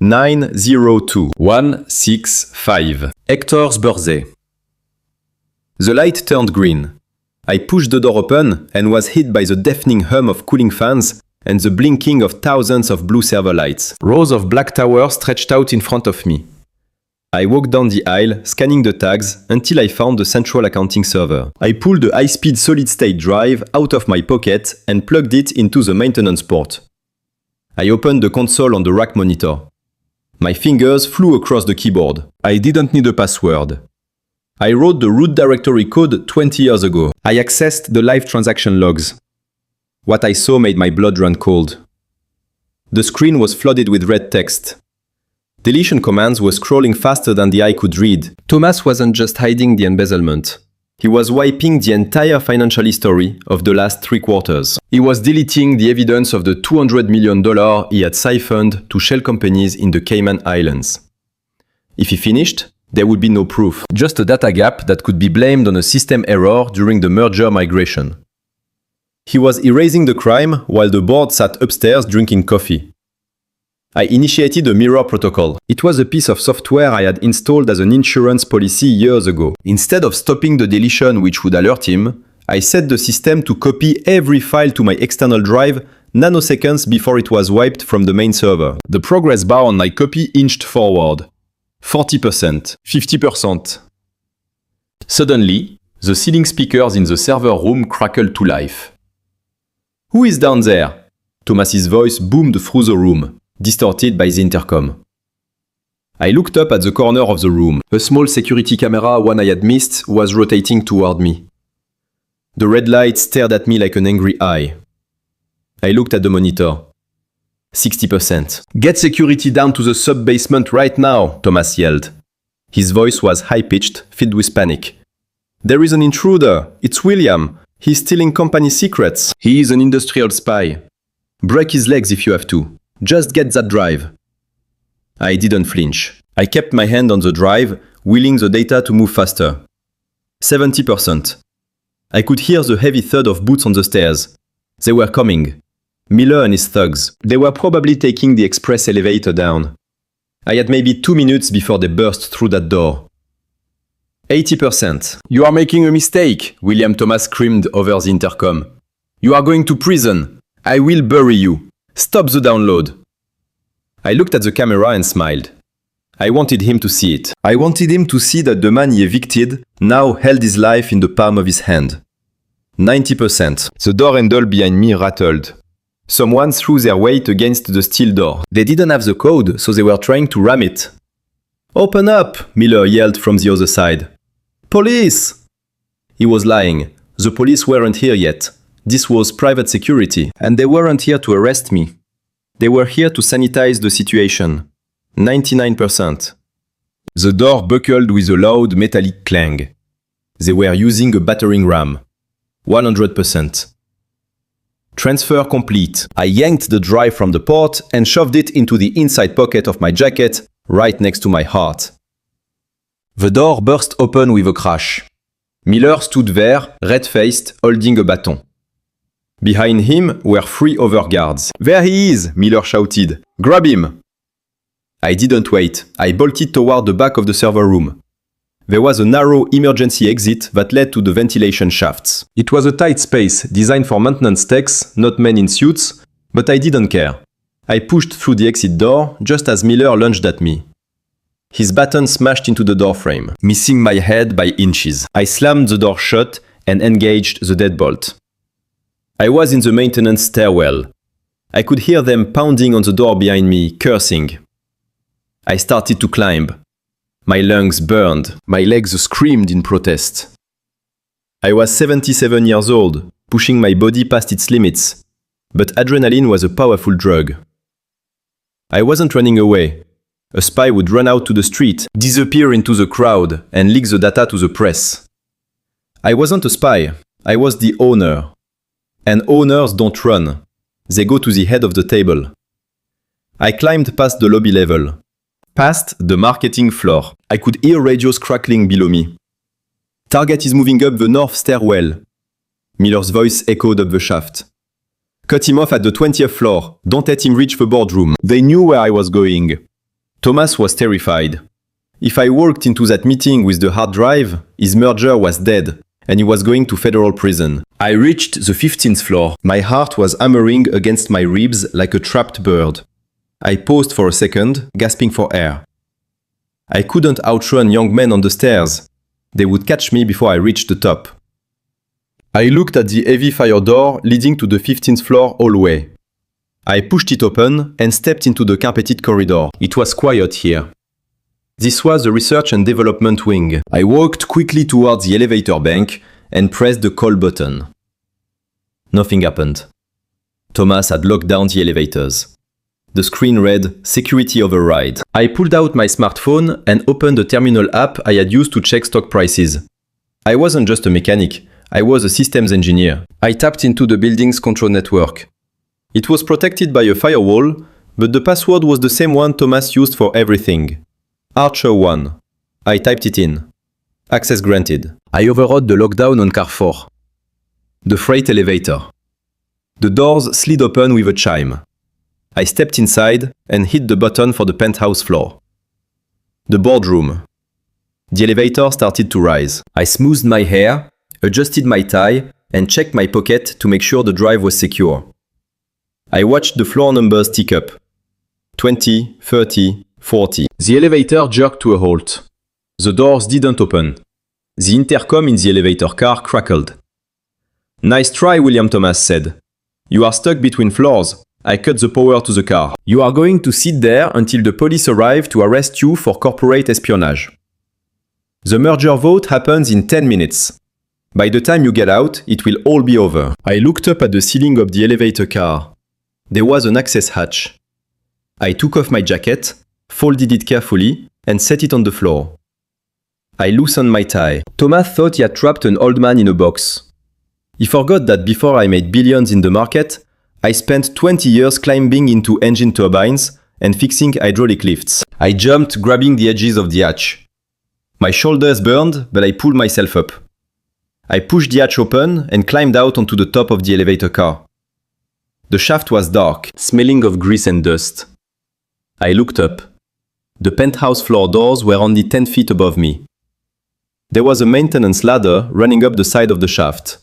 902165. Hector's birthday. The light turned green. I pushed the door open and was hit by the deafening hum of cooling fans and the blinking of thousands of blue server lights. Rows of black towers stretched out in front of me. I walked down the aisle, scanning the tags, until I found the central accounting server. I pulled the high-speed solid-state drive out of my pocket and plugged it into the maintenance port. I opened the console on the rack monitor. My fingers flew across the keyboard. I didn't need a password. I wrote the root directory code 20 years ago. I accessed the live transaction logs. What I saw made my blood run cold. The screen was flooded with red text. Deletion commands were scrolling faster than the eye could read. Thomas wasn't just hiding the embezzlement. He was wiping the entire financial history of the last 3 quarters. He was deleting the evidence of the $200 million he had siphoned to shell companies in the Cayman Islands. If he finished, there would be no proof, just a data gap that could be blamed on a system error during the merger migration. He was erasing the crime while the board sat upstairs drinking coffee. I initiated a mirror protocol. It was a piece of software I had installed as an insurance policy years ago. Instead of stopping the deletion which would alert him, I set the system to copy every file to my external drive nanoseconds before it was wiped from the main server. The progress bar on my copy inched forward. 40%, 50%. Suddenly, The ceiling speakers in the server room crackled to life. "Who is down there?" Thomas's voice boomed through the room, distorted by the intercom. I looked up at the corner of the room. A small security camera one I had missed was rotating toward me. The red light stared at me like an angry eye. I looked at the monitor. 60%. "Get security down to the sub-basement right now," Thomas yelled. His voice was high-pitched, filled with panic. "There is an intruder. It's William. He's stealing company secrets. He is an industrial spy. Break his legs if you have to. Just get that drive." I didn't flinch. I kept my hand on the drive, willing the data to move faster. 70%. I could hear the heavy thud of boots on the stairs. They were coming. Miller and his thugs. They were probably taking the express elevator down. I had maybe 2 minutes before they burst through that door. 80%. "You are making a mistake," William Thomas screamed over the intercom. "You are going to prison. I will bury you. Stop the download." I looked at the camera and smiled. I wanted him to see it. I wanted him to see that the man he evicted now held his life in the palm of his hand. 90%. The door handle behind me rattled. Someone threw their weight against the steel door. They didn't have the code, so they were trying to ram it. "Open up!" Miller yelled from the other side. "Police!" He was lying. The police weren't here yet. This was private security, and they weren't here to arrest me. They were here to sanitize the situation. 99%. The door buckled with a loud metallic clang. They were using a battering ram. 100%. Transfer complete. I yanked the drive from the port and shoved it into the inside pocket of my jacket, right next to my heart. The door burst open with a crash. Miller stood there, red-faced, holding a baton. Behind him were 3 other guards. "There he is!" Miller shouted. "Grab him!" I didn't wait. I bolted toward the back of the server room. There was a narrow emergency exit that led to the ventilation shafts. It was a tight space, designed for maintenance techs, not men in suits, but I didn't care. I pushed through the exit door just as Miller lunged at me. His baton smashed into the doorframe, missing my head by inches. I slammed the door shut and engaged the deadbolt. I was in the maintenance stairwell. I could hear them pounding on the door behind me, cursing. I started to climb. My lungs burned. My legs screamed in protest. I was 77 years old, pushing my body past its limits. But adrenaline was a powerful drug. I wasn't running away. A spy would run out to the street, disappear into the crowd, and leak the data to the press. I wasn't a spy. I was the owner. And owners don't run. They go to the head of the table. I climbed past the lobby level. Past the marketing floor. I could hear radios crackling below me. "Target is moving up the north stairwell." Miller's voice echoed up the shaft. "Cut him off at the 20th floor. Don't let him reach the boardroom." They knew where I was going. Thomas was terrified. If I walked into that meeting with the hard drive, his murderer was dead, and he was going to federal prison. I reached the 15th floor. My heart was hammering against my ribs like a trapped bird. I paused for a second, gasping for air. I couldn't outrun young men on the stairs. They would catch me before I reached the top. I looked at the heavy fire door leading to the 15th floor hallway. I pushed it open and stepped into the carpeted corridor. It was quiet here. This was the research and development wing. I walked quickly towards the elevator bank and pressed the call button. Nothing happened. Thomas had locked down the elevators. The screen read, "Security override." I pulled out my smartphone and opened the terminal app I had used to check stock prices. I wasn't just a mechanic, I was a systems engineer. I tapped into the building's control network. It was protected by a firewall, but the password was the same one Thomas used for everything. Archer1. I typed it in. Access granted. I overrode the lockdown on car 4. The freight elevator. The doors slid open with a chime. I stepped inside and hit the button for the penthouse floor. The boardroom. The elevator started to rise. I smoothed my hair, adjusted my tie, and checked my pocket to make sure the drive was secure. I watched the floor numbers tick up. 20, 30, 40. The elevator jerked to a halt. The doors didn't open. The intercom in the elevator car crackled. "Nice try," William Thomas said. "You are stuck between floors. I cut the power to the car. You are going to sit there until the police arrive to arrest you for corporate espionage. The merger vote happens in 10 minutes. By the time you get out, it will all be over." I looked up at the ceiling of the elevator car. There was an access hatch. I took off my jacket, folded it carefully, and set it on the floor. I loosened my tie. Thomas thought he had trapped an old man in a box. He forgot that before I made billions in the market, I spent 20 years climbing into engine turbines and fixing hydraulic lifts. I jumped, grabbing the edges of the hatch. My shoulders burned, but I pulled myself up. I pushed the hatch open and climbed out onto the top of the elevator car. The shaft was dark, smelling of grease and dust. I looked up. The penthouse floor doors were only 10 feet above me. There was a maintenance ladder running up the side of the shaft.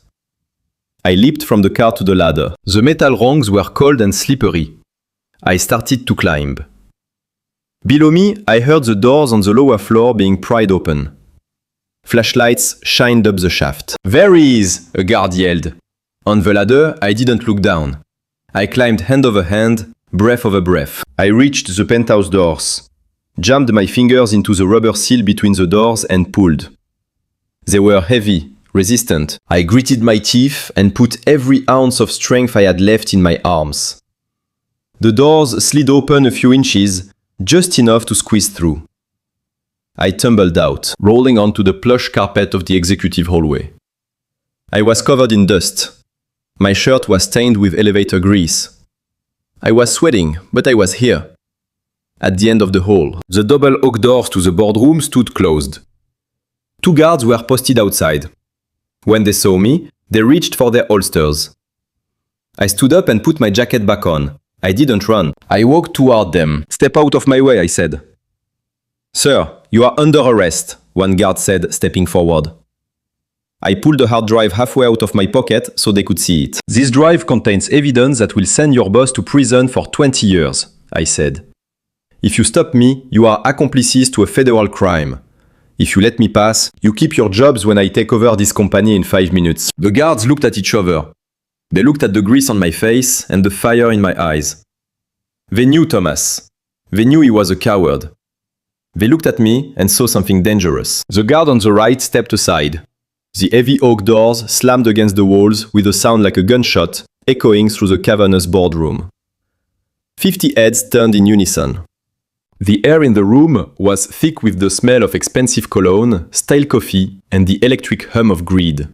I leaped from the car to the ladder. The metal rungs were cold and slippery. I started to climb. Below me, I heard the doors on the lower floor being pried open. Flashlights shined up the shaft. "There he is!" a guard yelled. On the ladder, I didn't look down. I climbed hand over hand, breath over breath. I reached the penthouse doors, jammed my fingers into the rubber seal between the doors and pulled. They were heavy, resistant. I gritted my teeth and put every ounce of strength I had left in my arms. The doors slid open a few inches, just enough to squeeze through. I tumbled out, rolling onto the plush carpet of the executive hallway. I was covered in dust. My shirt was stained with elevator grease. I was sweating, but I was here. At the end of the hall, the double oak doors to the boardroom stood closed. 2 guards were posted outside. When they saw me, they reached for their holsters. I stood up and put my jacket back on. I didn't run. I walked toward them. "Step out of my way," I said. "Sir, you are under arrest," one guard said, stepping forward. I pulled the hard drive halfway out of my pocket so they could see it. "This drive contains evidence that will send your boss to prison for 20 years, I said. "If you stop me, you are accomplices to a federal crime. If you let me pass, you keep your jobs when I take over this company in 5 minutes. The guards looked at each other. They looked at the grease on my face and the fire in my eyes. They knew Thomas. They knew he was a coward. They looked at me and saw something dangerous. The guard on the right stepped aside. The heavy oak doors slammed against the walls with a sound like a gunshot, echoing through the cavernous boardroom. 50 heads turned in unison. The air in the room was thick with the smell of expensive cologne, stale coffee, and the electric hum of greed.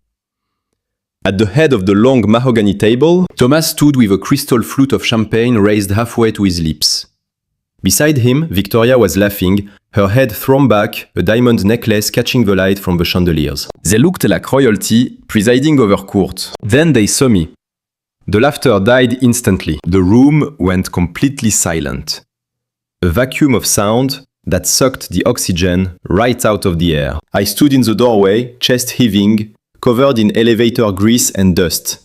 At the head of the long mahogany table, Thomas stood with a crystal flute of champagne raised halfway to his lips. Beside him, Victoria was laughing, her head thrown back, a diamond necklace catching the light from the chandeliers. They looked like royalty, presiding over court. Then they saw me. The laughter died instantly. The room went completely silent. A vacuum of sound that sucked the oxygen right out of the air. I stood in the doorway, chest heaving, covered in elevator grease and dust.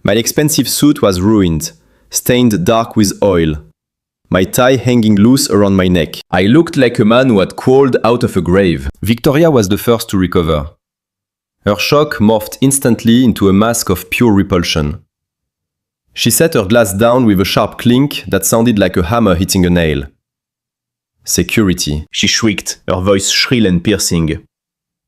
My expensive suit was ruined, stained dark with oil. My tie hanging loose around my neck. I looked like a man who had crawled out of a grave. Victoria was the first to recover. Her shock morphed instantly into a mask of pure repulsion. She set her glass down with a sharp clink that sounded like a hammer hitting a nail. "Security," she shrieked, her voice shrill and piercing.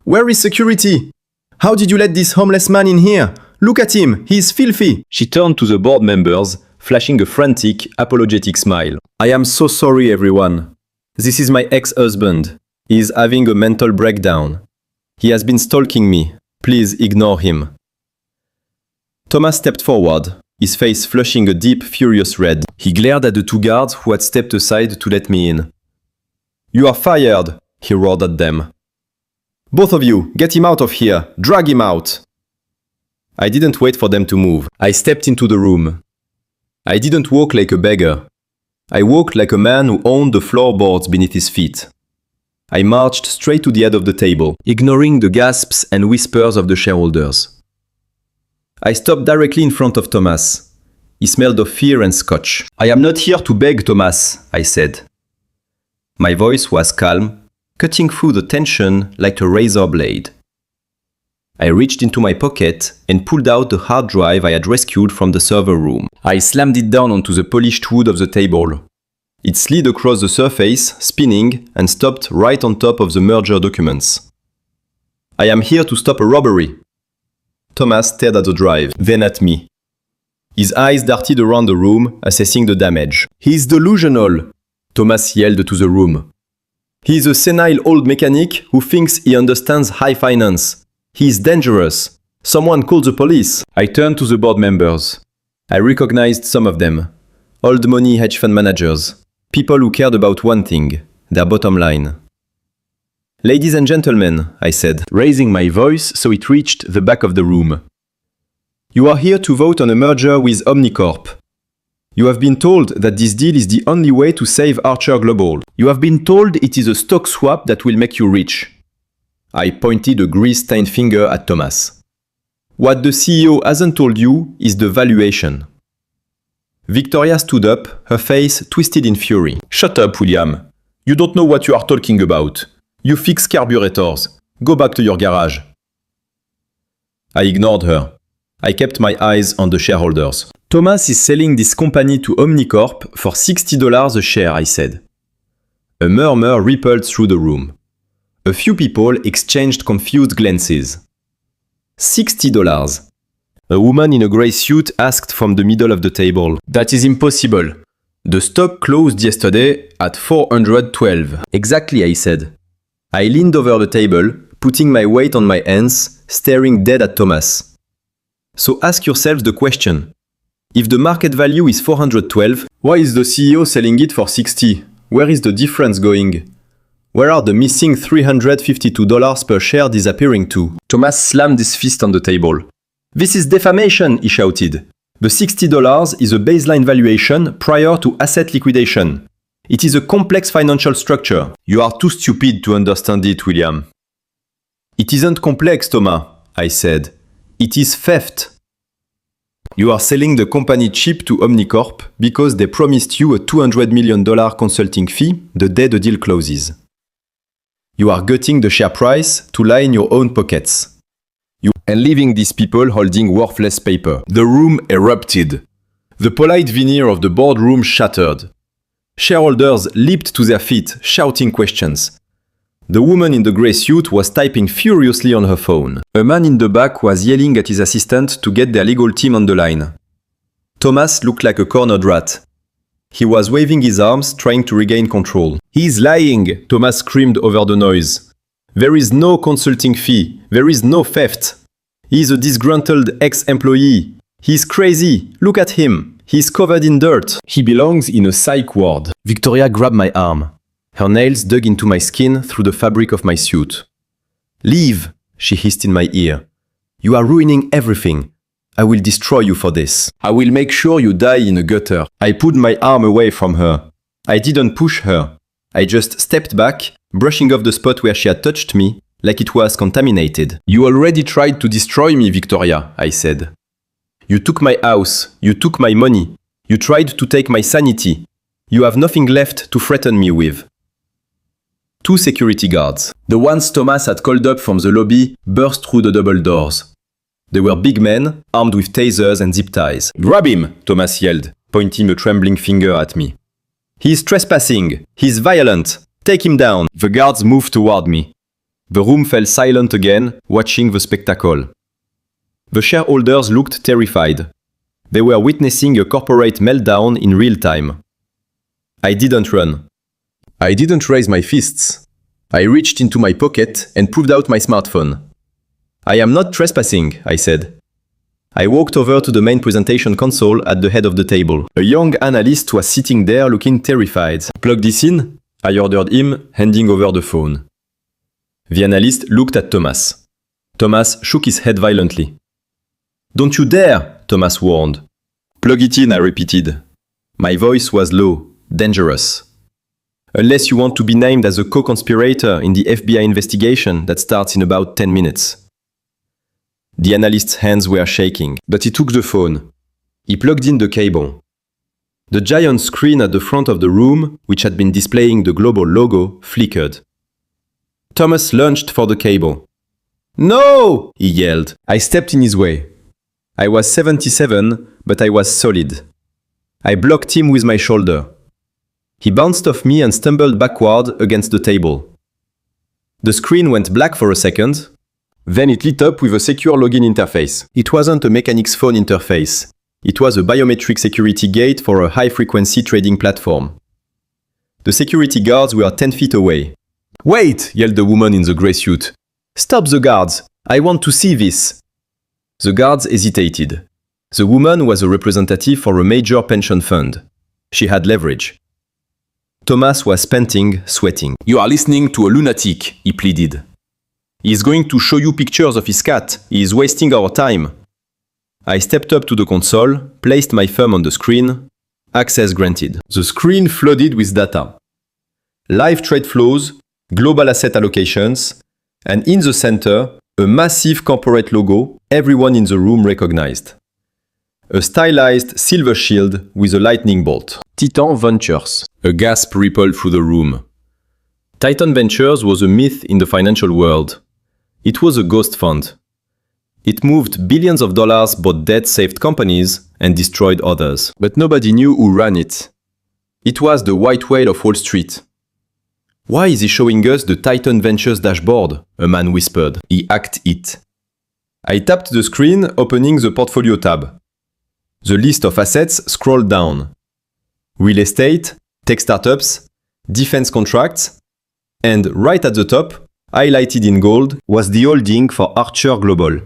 "Where is security? How did you let this homeless man in here? Look at him, he is filthy!" She turned to the board members, flashing a frantic, apologetic smile. "I am so sorry, everyone. This is my ex-husband. He is having a mental breakdown. He has been stalking me. Please ignore him." Thomas stepped forward, his face flushing a deep, furious red. He glared at the 2 guards who had stepped aside to let me in. "You are fired," he roared at them. "Both of you, get him out of here! Drag him out!" I didn't wait for them to move. I stepped into the room. I didn't walk like a beggar. I walked like a man who owned the floorboards beneath his feet. I marched straight to the head of the table, ignoring the gasps and whispers of the shareholders. I stopped directly in front of Thomas. He smelled of fear and scotch. "I am not here to beg, Thomas," I said. My voice was calm, cutting through the tension like a razor blade. I reached into my pocket and pulled out the hard drive I had rescued from the server room. I slammed it down onto the polished wood of the table. It slid across the surface, spinning, and stopped right on top of the merger documents. I am here to stop a robbery. Thomas stared at the drive, then at me. His eyes darted around the room, assessing the damage. He's delusional, Thomas yelled to the room. He's a senile old mechanic who thinks he understands high finance. He's dangerous. Someone call the police. I turned to the board members. I recognized some of them. Old money hedge fund managers. People who cared about one thing, their bottom line. Ladies and gentlemen, I said, raising my voice so it reached the back of the room. You are here to vote on a merger with Omnicorp. You have been told that this deal is the only way to save Archer Global. You have been told it is a stock swap that will make you rich. I pointed a grease-stained finger at Thomas. What the CEO hasn't told you is the valuation. Victoria stood up, her face twisted in fury. Shut up, William. You don't know what you are talking about. You fix carburetors. Go back to your garage. I ignored her. I kept my eyes on the shareholders. Thomas is selling this company to Omnicorp for $60 a share, I said. A murmur rippled through the room. A few people exchanged confused glances. $60. A woman in a grey suit asked from the middle of the table. That is impossible. The stock closed yesterday at 412. Exactly, I said. I leaned over the table, putting my weight on my hands, staring dead at Thomas. So ask yourselves the question. If the market value is 412, why is the CEO selling it for 60? Where is the difference going? Where are the missing $352 per share disappearing to? Thomas slammed his fist on the table. This is defamation, he shouted. The $60 is a baseline valuation prior to asset liquidation. It is a complex financial structure. You are too stupid to understand it, William. It isn't complex, Thomas, I said. It is theft. You are selling the company cheap to Omnicorp because they promised you a $200 million consulting fee the day the deal closes. You are gutting the share price to line your own pockets. And leaving these people holding worthless paper. The room erupted. The polite veneer of the boardroom shattered. Shareholders leaped to their feet, shouting questions. The woman in the grey suit was typing furiously on her phone. A man in the back was yelling at his assistant to get their legal team on the line. Thomas looked like a cornered rat. He was waving his arms, trying to regain control. He's lying, Thomas screamed over the noise. There is no consulting fee. There is no theft. He's a disgruntled ex-employee. He's crazy. Look at him. He's covered in dirt. He belongs in a psych ward. Victoria grabbed my arm. Her nails dug into my skin through the fabric of my suit. Leave, she hissed in my ear. You are ruining everything. I will destroy you for this. I will make sure you die in a gutter. I pulled my arm away from her. I didn't push her. I just stepped back, brushing off the spot where she had touched me, like it was contaminated. You already tried to destroy me, Victoria, I said. You took my house. You took my money. You tried to take my sanity. You have nothing left to threaten me with. Two security guards, the ones Thomas had called up from the lobby, burst through the double doors. They were big men, armed with tasers and zip ties. Grab him, Thomas yelled, pointing a trembling finger at me. He's trespassing. He's violent. Take him down. The guards moved toward me. The room fell silent again, watching the spectacle. The shareholders looked terrified. They were witnessing a corporate meltdown in real time. I didn't run. I didn't raise my fists. I reached into my pocket and pulled out my smartphone. I am not trespassing, I said. I walked over to the main presentation console at the head of the table. A young analyst was sitting there looking terrified. Plug this in, I ordered him, handing over the phone. The analyst looked at Thomas. Thomas shook his head violently. Don't you dare, Thomas warned. Plug it in, I repeated. My voice was low, dangerous. Unless you want to be named as a co-conspirator in the FBI investigation that starts in about 10 minutes. The analyst's hands were shaking, but he took the phone. He plugged in the cable. The giant screen at the front of the room, which had been displaying the global logo, flickered. Thomas lunged for the cable. No! He yelled. I stepped in his way. I was 77, but I was solid. I blocked him with my shoulder. He bounced off me and stumbled backward against the table. The screen went black for a second. Then it lit up with a secure login interface. It wasn't a mechanic's phone interface. It was a biometric security gate for a high-frequency trading platform. The security guards were 10 feet away. Wait! Yelled the woman in the grey suit. Stop the guards! I want to see this! The guards hesitated. The woman was a representative for a major pension fund. She had leverage. Thomas was panting, sweating. You are listening to a lunatic, he pleaded. He is going to show you pictures of his cat. He is wasting our time. I stepped up to the console, placed my thumb on the screen. Access granted. The screen flooded with data. Live trade flows, global asset allocations, and in the center, a massive corporate logo everyone in the room recognized. A stylized silver shield with a lightning bolt. Titan Ventures. A gasp rippled through the room. Titan Ventures was a myth in the financial world. It was a ghost fund. It moved billions of dollars, bought debt-saved companies, and destroyed others. But nobody knew who ran it. It was the white whale of Wall Street. Why is he showing us the Titan Ventures dashboard? A man whispered. He hacked it. I tapped the screen, opening the portfolio tab. The list of assets scrolled down. Real estate, tech startups, defense contracts, and right at the top, highlighted in gold, was the holding for Archer Global.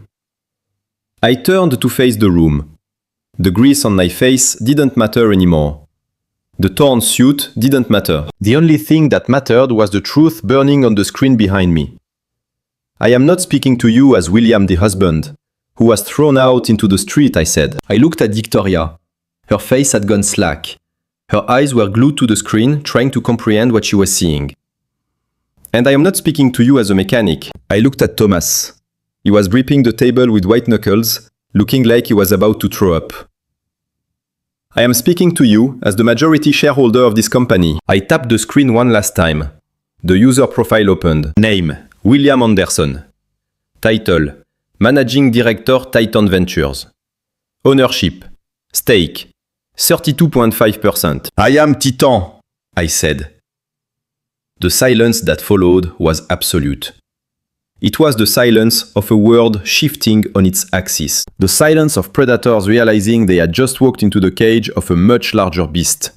I turned to face the room. The grease on my face didn't matter anymore. The torn suit didn't matter. The only thing that mattered was the truth burning on the screen behind me. I am not speaking to you as William the husband, who was thrown out into the street, I said. I looked at Victoria. Her face had gone slack. Her eyes were glued to the screen, trying to comprehend what she was seeing. And I am not speaking to you as a mechanic. I looked at Thomas. He was gripping the table with white knuckles, looking like he was about to throw up. I am speaking to you as the majority shareholder of this company. I tapped the screen one last time. The user profile opened. Name: William Anderson. Title: Managing Director, Titan Ventures. Ownership: Stake: 32.5%. I am Titan, I said. The silence that followed was absolute. It was the silence of a world shifting on its axis. The silence of predators realizing they had just walked into the cage of a much larger beast.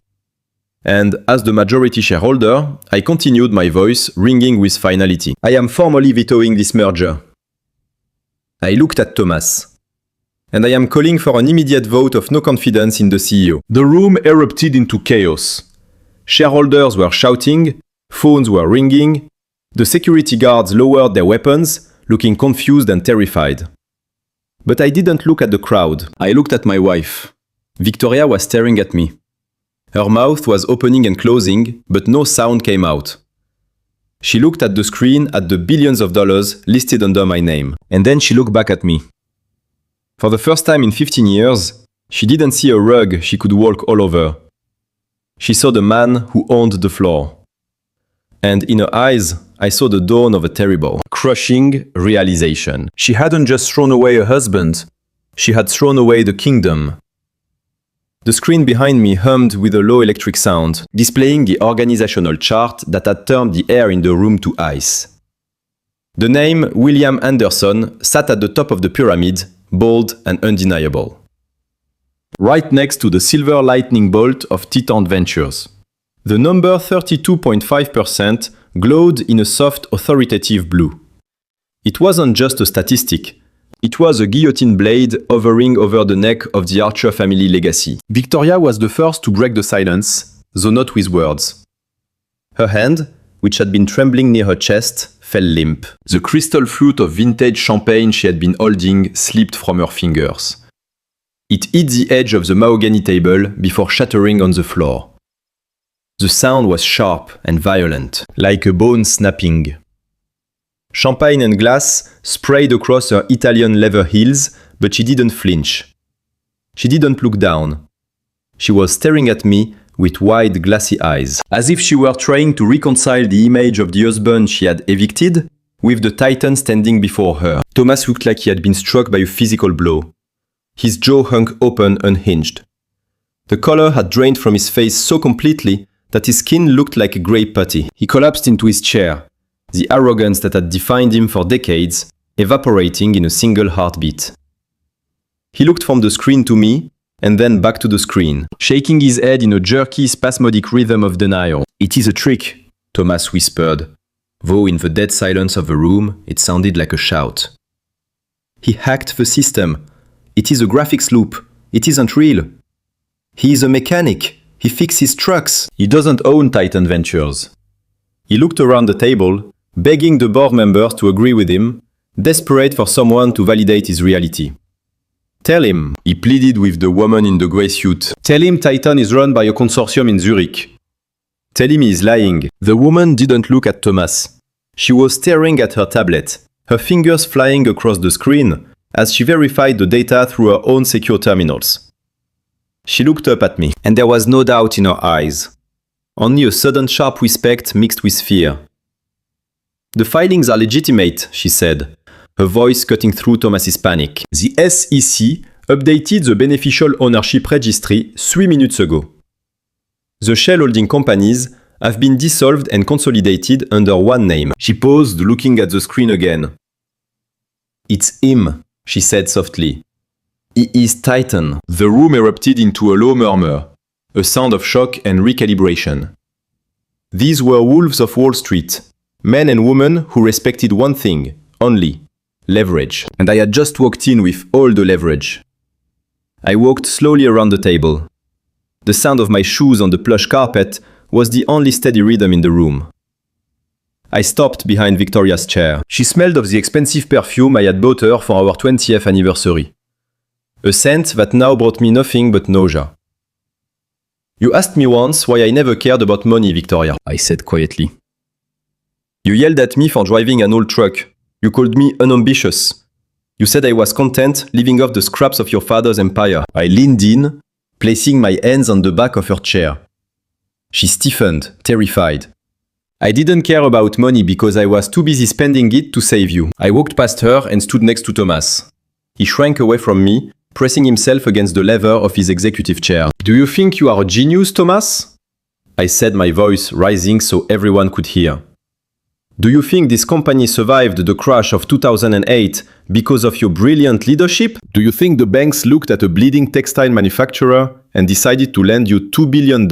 And as the majority shareholder, I continued, my voice ringing with finality. I am formally vetoing this merger. I looked at Thomas. And I am calling for an immediate vote of no confidence in the CEO. The room erupted into chaos. Shareholders were shouting, phones were ringing. The security guards lowered their weapons, looking confused and terrified. But I didn't look at the crowd. I looked at my wife. Victoria was staring at me. Her mouth was opening and closing, but no sound came out. She looked at the screen at the billions of dollars listed under my name. And then she looked back at me. For the first time in 15 years, she didn't see a rug she could walk all over. She saw the man who owned the floor. And in her eyes, I saw the dawn of a terrible, crushing realization. She hadn't just thrown away her husband. She had thrown away the kingdom. The screen behind me hummed with a low electric sound, displaying the organizational chart that had turned the air in the room to ice. The name William Anderson sat at the top of the pyramid, bold and undeniable. Right next to the silver lightning bolt of Titan Ventures. The number 32.5% glowed in a soft, authoritative blue. It wasn't just a statistic. It was a guillotine blade hovering over the neck of the Archer family legacy. Victoria was the first to break the silence, though not with words. Her hand, which had been trembling near her chest, fell limp. The crystal flute of vintage champagne she had been holding slipped from her fingers. It hit the edge of the mahogany table before shattering on the floor. The sound was sharp and violent, like a bone snapping. Champagne and glass sprayed across her Italian leather heels, but she didn't flinch. She didn't look down. She was staring at me with wide, glassy eyes, as if she were trying to reconcile the image of the husband she had evicted with the Titan standing before her. Thomas looked like he had been struck by a physical blow. His jaw hung open, unhinged. The color had drained from his face so completely that his skin looked like a grey putty. He collapsed into his chair, the arrogance that had defined him for decades evaporating in a single heartbeat. He looked from the screen to me, and then back to the screen, shaking his head in a jerky, spasmodic rhythm of denial. "It is a trick," Thomas whispered, though in the dead silence of the room, it sounded like a shout. "He hacked the system. It is a graphics loop. It isn't real. He is a mechanic. He fixes trucks. He doesn't own Titan Ventures." He looked around the table, begging the board members to agree with him, desperate for someone to validate his reality. "Tell him," he pleaded with the woman in the grey suit. "Tell him Titan is run by a consortium in Zurich. Tell him he is lying." The woman didn't look at Thomas. She was staring at her tablet, her fingers flying across the screen as she verified the data through her own secure terminals. She looked up at me, and there was no doubt in her eyes. Only a sudden sharp respect mixed with fear. "The filings are legitimate," she said, her voice cutting through Thomas's panic. "The SEC updated the beneficial ownership registry 3 minutes ago. The shell holding companies have been dissolved and consolidated under one name." She paused, looking at the screen again. "It's him," she said softly. "He is Titan." The room erupted into a low murmur, a sound of shock and recalibration. These were wolves of Wall Street, men and women who respected one thing only: leverage. And I had just walked in with all the leverage. I walked slowly around the table. The sound of my shoes on the plush carpet was the only steady rhythm in the room. I stopped behind Victoria's chair. She smelled of the expensive perfume I had bought her for our 20th anniversary. A scent that now brought me nothing but nausea. "You asked me once why I never cared about money, Victoria," I said quietly. "You yelled at me for driving an old truck. You called me unambitious. You said I was content living off the scraps of your father's empire." I leaned in, placing my hands on the back of her chair. She stiffened, terrified. "I didn't care about money because I was too busy spending it to save you." I walked past her and stood next to Thomas. He shrank away from me, pressing himself against the lever of his executive chair. "Do you think you are a genius, Thomas?" I said, my voice rising so everyone could hear. "Do you think this company survived the crash of 2008 because of your brilliant leadership? Do you think the banks looked at a bleeding textile manufacturer and decided to lend you $2 billion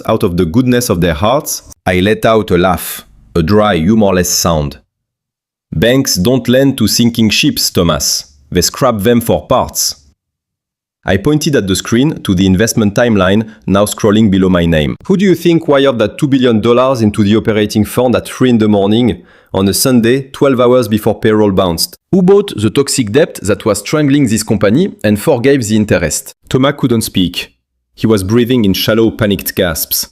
out of the goodness of their hearts?" I let out a laugh, a dry, humorless sound. "Banks don't lend to sinking ships, Thomas. They scrap them for parts." I pointed at the screen to the investment timeline now scrolling below my name. "Who do you think wired that $2 billion into the operating fund at 3 in the morning on a Sunday 12 hours before payroll bounced? Who bought the toxic debt that was strangling this company and forgave the interest?" Thomas couldn't speak. He was breathing in shallow, panicked gasps.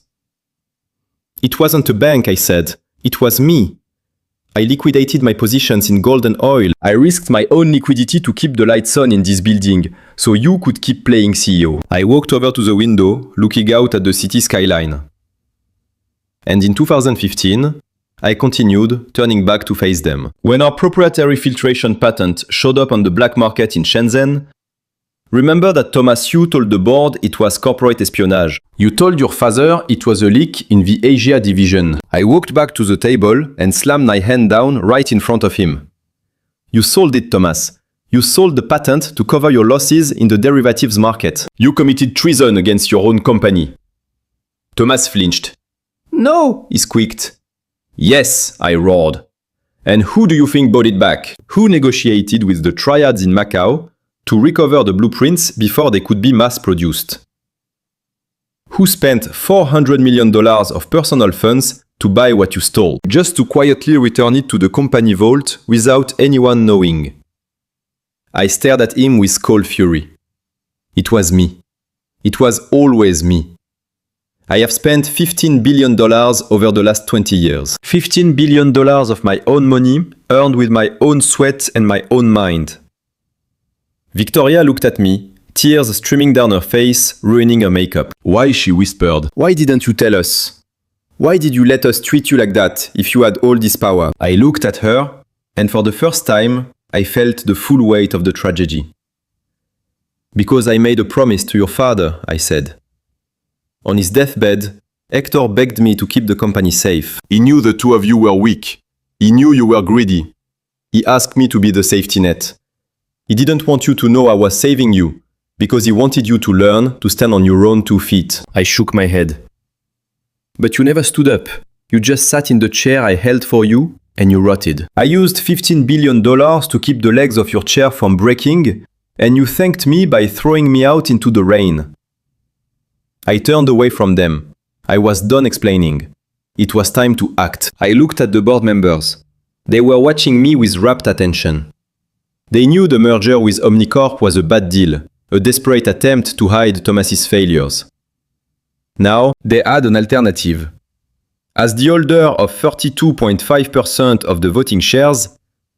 "It wasn't a bank," I said. "It was me. I liquidated my positions in gold and oil. I risked my own liquidity to keep the lights on in this building, so you could keep playing CEO." I walked over to the window, looking out at the city skyline. And in 2015, I continued, turning back to face them. When our proprietary filtration patent showed up on the black market in Shenzhen, remember that Thomas Yu told the board it was corporate espionage. You told your father it was a leak in the Asia division. I walked back to the table and slammed my hand down right in front of him. "You sold it, Thomas. You sold the patent to cover your losses in the derivatives market. You committed treason against your own company." Thomas flinched. "No," he squeaked. "Yes," I roared. "And who do you think bought it back? Who negotiated with the triads in Macau to recover the blueprints before they could be mass-produced? Who spent $400 million of personal funds to buy what you stole, just to quietly return it to the company vault without anyone knowing?" I stared at him with cold fury. It was me. It was always me. I have spent $15 billion over the last 20 years. $15 billion of my own money, earned with my own sweat and my own mind. Victoria looked at me, tears streaming down her face, ruining her makeup. "Why?" she whispered. "Why didn't you tell us? Why did you let us treat you like that if you had all this power?" I looked at her, And for the first time, I felt the full weight of the tragedy. Because I made a promise to your father, I said. On his deathbed, Hector begged me to keep the company safe. He knew the two of you were weak. He knew you were greedy. He asked me to be the safety net. He didn't want you to know I was saving you, because he wanted you to learn to stand on your own 2 feet. I shook my head. But you never stood up. You just sat in the chair I held for you, and you rotted. I used $15 billion to keep the legs of your chair from breaking, and you thanked me by throwing me out into the rain. I turned away from them. I was done explaining. It was time to act. I looked at the board members. They were watching me with rapt attention. They knew the merger with Omnicorp was a bad deal, a desperate attempt to hide Thomas's failures. Now, they had an alternative. As the holder of 32.5% of the voting shares,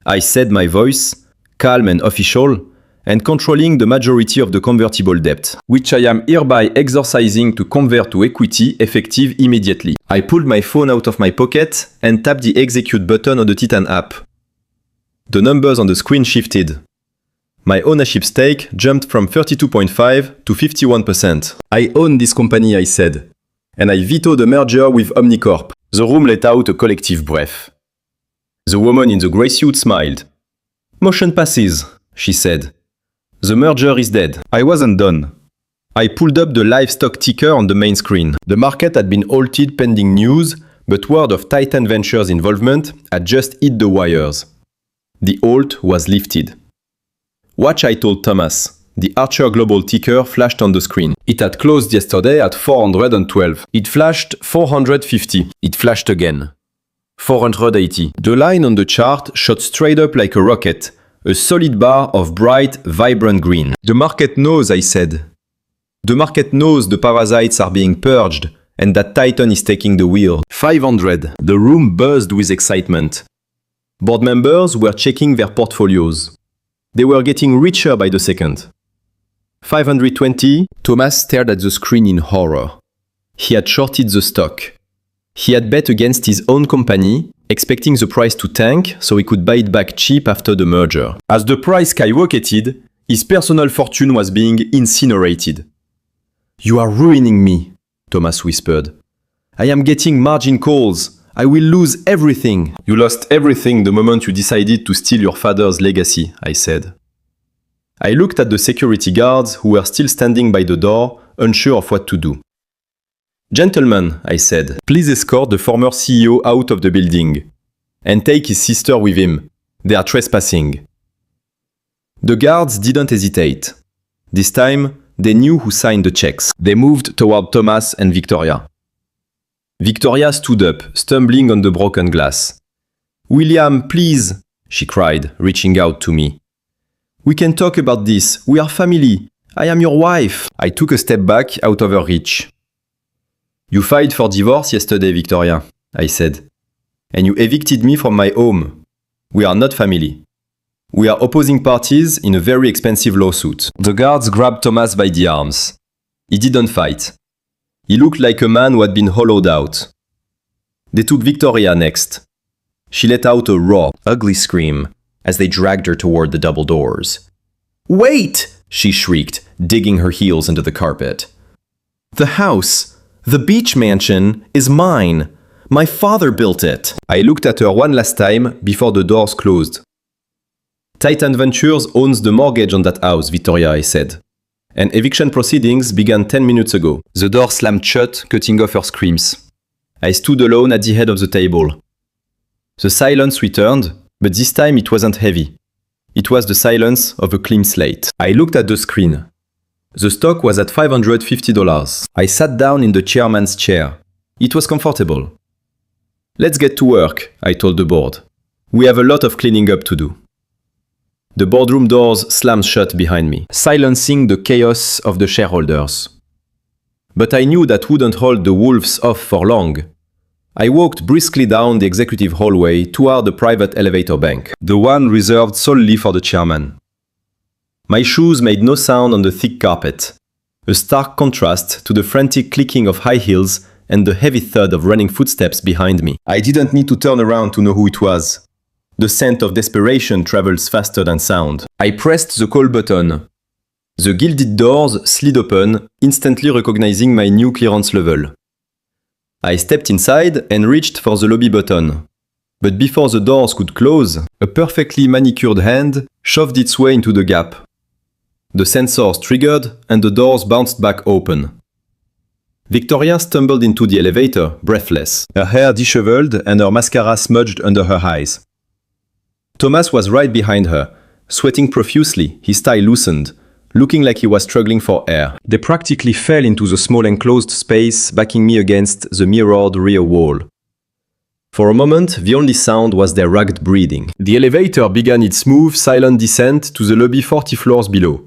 I said my voice, calm and official, and controlling the majority of the convertible debt, which I am hereby exercising to convert to equity effective immediately. I pulled my phone out of my pocket and tapped the execute button on the Titan app. The numbers on the screen shifted. My ownership stake jumped from 32.5 to 51%. I own this company, I said, and I veto the merger with Omnicorp. The room let out a collective breath. The woman in the grey suit smiled. Motion passes, she said. The merger is dead. I wasn't done. I pulled up the livestock ticker on the main screen. The market had been halted pending news, but word of Titan Ventures' involvement had just hit the wires. The halt was lifted. Watch, I told Thomas. The Archer Global ticker flashed on the screen. It had closed yesterday at 412. It flashed 450. It flashed again. 480. The line on the chart shot straight up like a rocket. A solid bar of bright, vibrant green. The market knows, I said. The market knows the parasites are being purged and that Titan is taking the wheel. 500. The room buzzed with excitement. Board members were checking their portfolios. They were getting richer by the second. 520. Thomas stared at the screen in horror. He had shorted the stock. He had bet against his own company, expecting the price to tank so he could buy it back cheap after the merger. As the price skyrocketed, his personal fortune was being incinerated. You are ruining me, Thomas whispered. I am getting margin calls. I will lose everything. You lost everything the moment you decided to steal your father's legacy, I said. I looked at the security guards who were still standing by the door, unsure of what to do. Gentlemen, I said, please escort the former CEO out of the building. And take his sister with him. They are trespassing. The guards didn't hesitate. This time, they knew who signed the checks. They moved toward Thomas and Victoria. Victoria stood up, stumbling on the broken glass. William, please, she cried, reaching out to me. We can talk about this. We are family. I am your wife. I took a step back out of her reach. You filed for divorce yesterday, Victoria, I said. And you evicted me from my home. We are not family. We are opposing parties in a very expensive lawsuit. The guards grabbed Thomas by the arms. He didn't fight. He looked like a man who had been hollowed out. They took Victoria next. She let out a raw, ugly scream as they dragged her toward the double doors. Wait! She shrieked, digging her heels into the carpet. The house, the beach mansion, is mine. My father built it. I looked at her one last time before the doors closed. Titan Ventures owns the mortgage on that house, Victoria, I said. And eviction proceedings began 10 minutes ago. The door slammed shut, cutting off her screams. I stood alone at the head of the table. The silence returned, but this time it wasn't heavy. It was the silence of a clean slate. I looked at the screen. The stock was at $550. I sat down in the chairman's chair. It was comfortable. Let's get to work, I told the board. We have a lot of cleaning up to do. The boardroom doors slammed shut behind me, silencing the chaos of the shareholders. But I knew that wouldn't hold the wolves off for long. I walked briskly down the executive hallway toward the private elevator bank, the one reserved solely for the chairman. My shoes made no sound on the thick carpet, a stark contrast to the frantic clicking of high heels and the heavy thud of running footsteps behind me. I didn't need to turn around to know who it was. The scent of desperation travels faster than sound. I pressed the call button. The gilded doors slid open, instantly recognizing my new clearance level. I stepped inside and reached for the lobby button. But before the doors could close, a perfectly manicured hand shoved its way into the gap. The sensors triggered and the doors bounced back open. Victoria stumbled into the elevator, breathless, her hair disheveled and her mascara smudged under her eyes. Thomas was right behind her, sweating profusely, his tie loosened, looking like he was struggling for air. They practically fell into the small enclosed space, backing me against the mirrored rear wall. For a moment, the only sound was their ragged breathing. The elevator began its smooth, silent descent to the lobby 40 floors below.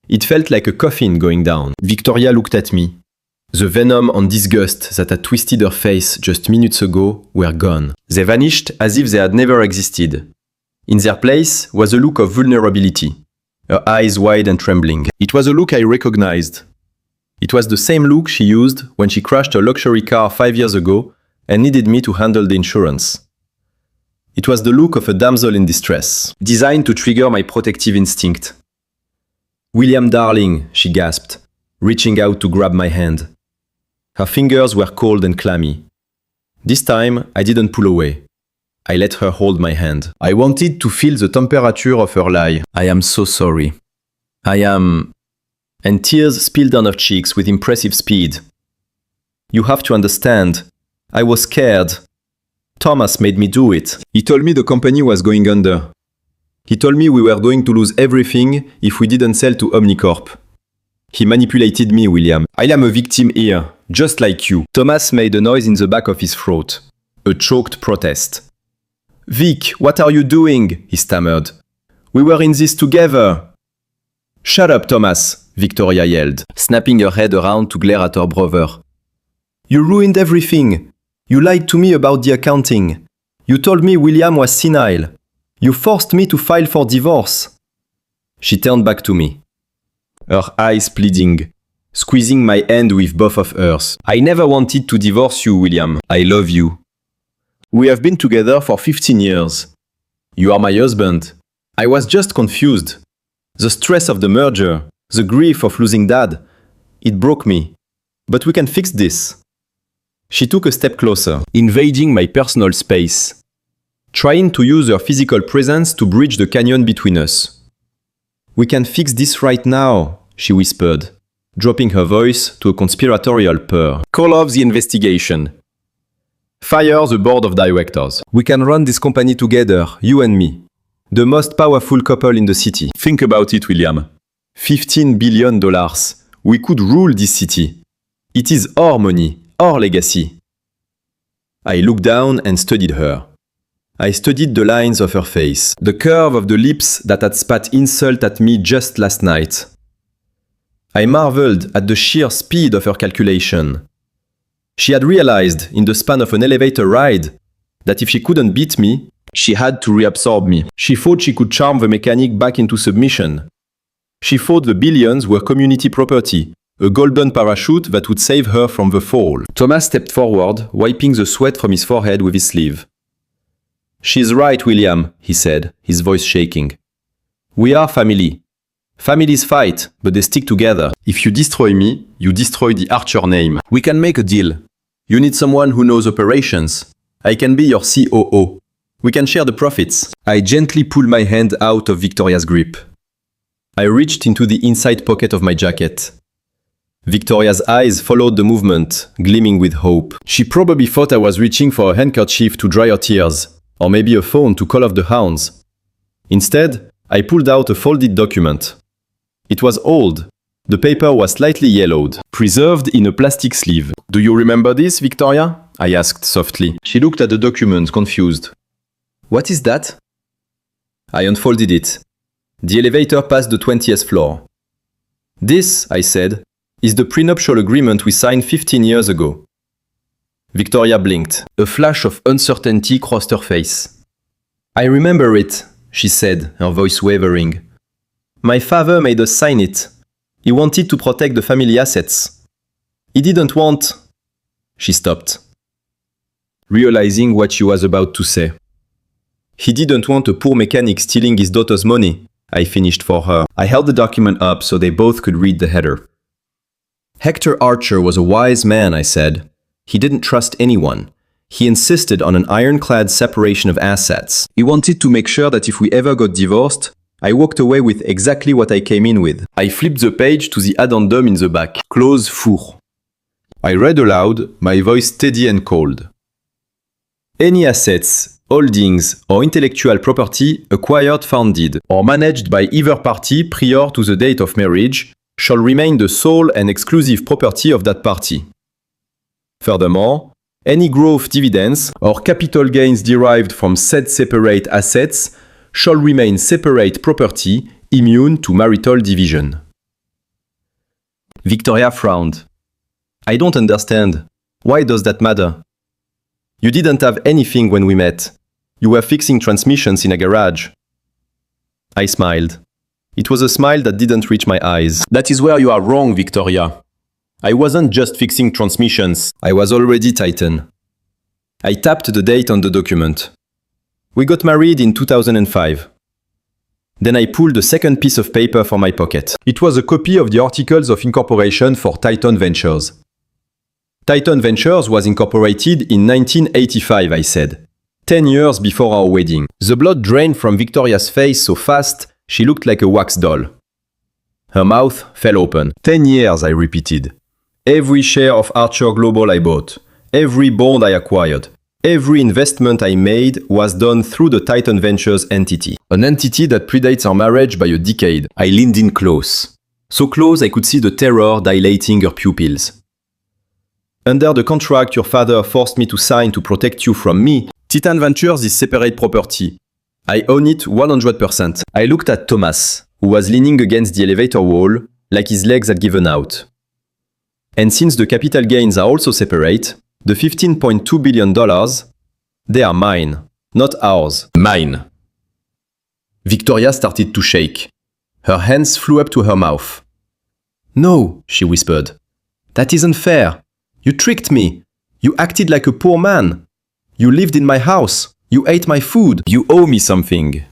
It felt like a coffin going down. Victoria looked at me. The venom and disgust that had twisted her face just minutes ago were gone. They vanished as if they had never existed. In their place was a look of vulnerability, her eyes wide and trembling. It was a look I recognized. It was the same look she used when she crashed her luxury car 5 years ago and needed me to handle the insurance. It was the look of a damsel in distress, designed to trigger my protective instinct. "William, darling," she gasped, reaching out to grab my hand. Her fingers were cold and clammy. This time, I didn't pull away. I let her hold my hand. I wanted to feel the temperature of her lie. "I am so sorry. I am..." And tears spilled down her cheeks with impressive speed. "You have to understand. I was scared. Thomas made me do it. He told me the company was going under. He told me we were going to lose everything if we didn't sell to Omnicorp. He manipulated me, William. I am a victim here, just like you." Thomas made a noise in the back of his throat. A choked protest. "Vic, what are you doing?" he stammered. "We were in this together." "Shut up, Thomas," Victoria yelled, snapping her head around to glare at her brother. "You ruined everything. You lied to me about the accounting. You told me William was senile. You forced me to file for divorce." She turned back to me, her eyes pleading, squeezing my hand with both of hers. "I never wanted to divorce you, William. I love you. We have been together for 15 years. You are my husband. I was just confused. The stress of the merger, the grief of losing Dad, it broke me. But we can fix this." She took a step closer, invading my personal space, trying to use her physical presence to bridge the canyon between us. "We can fix this right now," she whispered, dropping her voice to a conspiratorial purr. "Call off the investigation. Fire the board of directors. We can run this company together, you and me. The most powerful couple in the city. Think about it, William. $15 billion. We could rule this city. It is our money, our legacy." I looked down and studied her. I studied the lines of her face, the curve of the lips that had spat insult at me just last night. I marveled at the sheer speed of her calculation. She had realized, in the span of an elevator ride, that if she couldn't beat me, she had to reabsorb me. She thought she could charm the mechanic back into submission. She thought the billions were community property, a golden parachute that would save her from the fall. Thomas stepped forward, wiping the sweat from his forehead with his sleeve. "She's right, William," he said, his voice shaking. "We are family. Families fight, but they stick together. If you destroy me, you destroy the Archer name. We can make a deal. You need someone who knows operations. I can be your COO. We can share the profits." I gently pulled my hand out of Victoria's grip. I reached into the inside pocket of my jacket. Victoria's eyes followed the movement, gleaming with hope. She probably thought I was reaching for a handkerchief to dry her tears, or maybe a phone to call off the hounds. Instead, I pulled out a folded document. It was old. The paper was slightly yellowed, preserved in a plastic sleeve. "Do you remember this, Victoria?" I asked softly. She looked at the document, confused. "What is that?" I unfolded it. The elevator passed the 20th floor. "This," I said, "is the prenuptial agreement we signed 15 years ago." Victoria blinked. A flash of uncertainty crossed her face. "I remember it," she said, her voice wavering. "My father made us sign it. He wanted to protect the family assets. He didn't want..." She stopped, realizing what she was about to say. He didn't want a poor mechanic stealing his daughter's money, I finished for her. I held the document up so they both could read the header. Hector Archer was a wise man, I said. He didn't trust anyone. He insisted on an ironclad separation of assets. He wanted to make sure that if we ever got divorced, I walked away with exactly what I came in with. I flipped the page to the addendum in the back. Clause 4. I read aloud, my voice steady and cold. Any assets, holdings, or intellectual property acquired, founded, or managed by either party prior to the date of marriage shall remain the sole and exclusive property of that party. Furthermore, any growth dividends or capital gains derived from said separate assets shall remain separate property immune to marital division. Victoria frowned. I don't understand. Why does that matter? You didn't have anything when we met. You were fixing transmissions in a garage. I smiled. It was a smile that didn't reach my eyes. That is where you are wrong, Victoria. I wasn't just fixing transmissions. I was already Titan. I tapped the date on the document. We got married in 2005. Then I pulled a second piece of paper from my pocket. It was a copy of the Articles of Incorporation for Titan Ventures. Titan Ventures was incorporated in 1985, I said. 10 years before our wedding. The blood drained from Victoria's face so fast, she looked like a wax doll. Her mouth fell open. 10 years, I repeated. Every share of Archer Global I bought, every bond I acquired, every investment I made was done through the Titan Ventures entity. An entity that predates our marriage by a decade. I leaned in close. So close I could see the terror dilating her pupils. Under the contract your father forced me to sign to protect you from me, Titan Ventures is separate property. I own it 100%. I looked at Thomas, who was leaning against the elevator wall, like his legs had given out. And since the capital gains are also separate, the $15.2 billion, they are mine, not ours. Mine. Victoria started to shake. Her hands flew up to her mouth. No, she whispered. That isn't fair. You tricked me. You acted like a poor man. You lived in my house. You ate my food. You owe me something.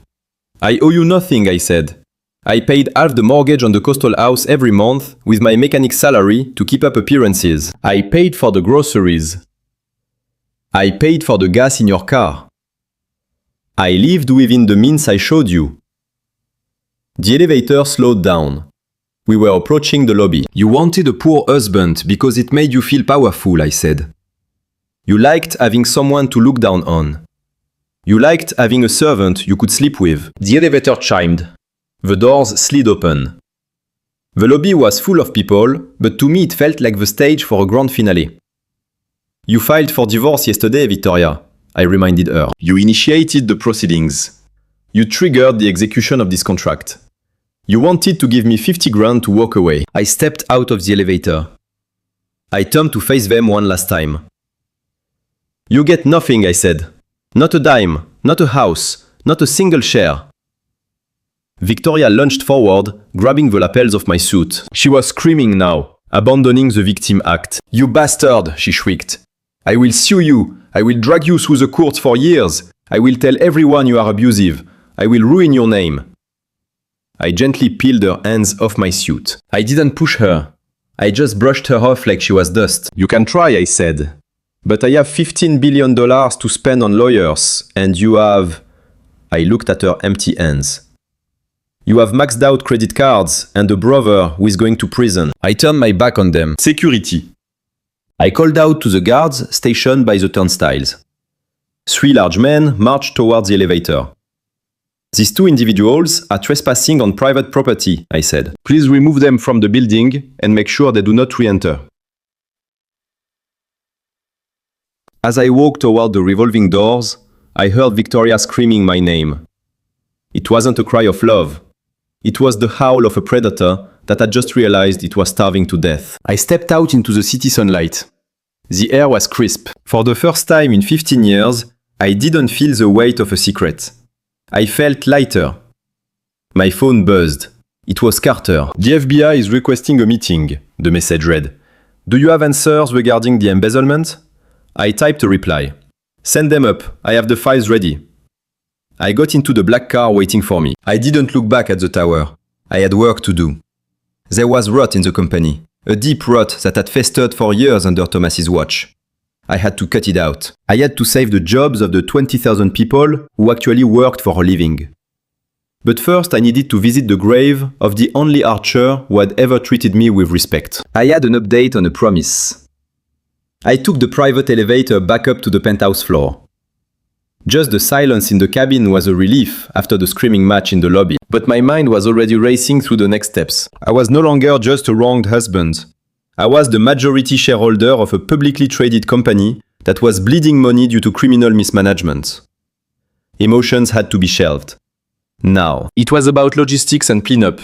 I owe you nothing, I said. I paid half the mortgage on the coastal house every month with my mechanic's salary to keep up appearances. I paid for the groceries. I paid for the gas in your car. I lived within the means I showed you. The elevator slowed down. We were approaching the lobby. You wanted a poor husband because it made you feel powerful, I said. You liked having someone to look down on. You liked having a servant you could sleep with. The elevator chimed. The doors slid open. The lobby was full of people, but to me it felt like the stage for a grand finale. You filed for divorce yesterday, Victoria, I reminded her. You initiated the proceedings. You triggered the execution of this contract. You wanted to give me 50 grand to walk away. I stepped out of the elevator. I turned to face them one last time. You get nothing, I said. Not a dime, not a house, not a single share. Victoria lunged forward, grabbing the lapels of my suit. She was screaming now, abandoning the victim act. You bastard, she shrieked. I will sue you. I will drag you through the courts for years. I will tell everyone you are abusive. I will ruin your name. I gently peeled her hands off my suit. I didn't push her. I just brushed her off like she was dust. You can try, I said. But I have $15 billion to spend on lawyers, and you have... I looked at her empty hands. You have maxed out credit cards and a brother who is going to prison. I turned my back on them. Security. I called out to the guards stationed by the turnstiles. 3 large men marched towards the elevator. These 2 individuals are trespassing on private property, I said. Please remove them from the building and make sure they do not re-enter. As I walked toward the revolving doors, I heard Victoria screaming my name. It wasn't a cry of love. It was the howl of a predator that had just realized it was starving to death. I stepped out into the city sunlight. The air was crisp. For the first time in 15 years, I didn't feel the weight of a secret. I felt lighter. My phone buzzed. It was Carter. The FBI is requesting a meeting, the message read. Do you have answers regarding the embezzlement? I typed a reply. Send them up. I have the files ready. I got into the black car waiting for me. I didn't look back at the tower. I had work to do. There was rot in the company, a deep rot that had festered for years under Thomas's watch. I had to cut it out. I had to save the jobs of the 20,000 people who actually worked for a living. But first I needed to visit the grave of the only archer who had ever treated me with respect. I had an update on a promise. I took the private elevator back up to the penthouse floor. Just the silence in the cabin was a relief after the screaming match in the lobby. But my mind was already racing through the next steps. I was no longer just a wronged husband. I was the majority shareholder of a publicly traded company that was bleeding money due to criminal mismanagement. Emotions had to be shelved. Now, it was about logistics and cleanup.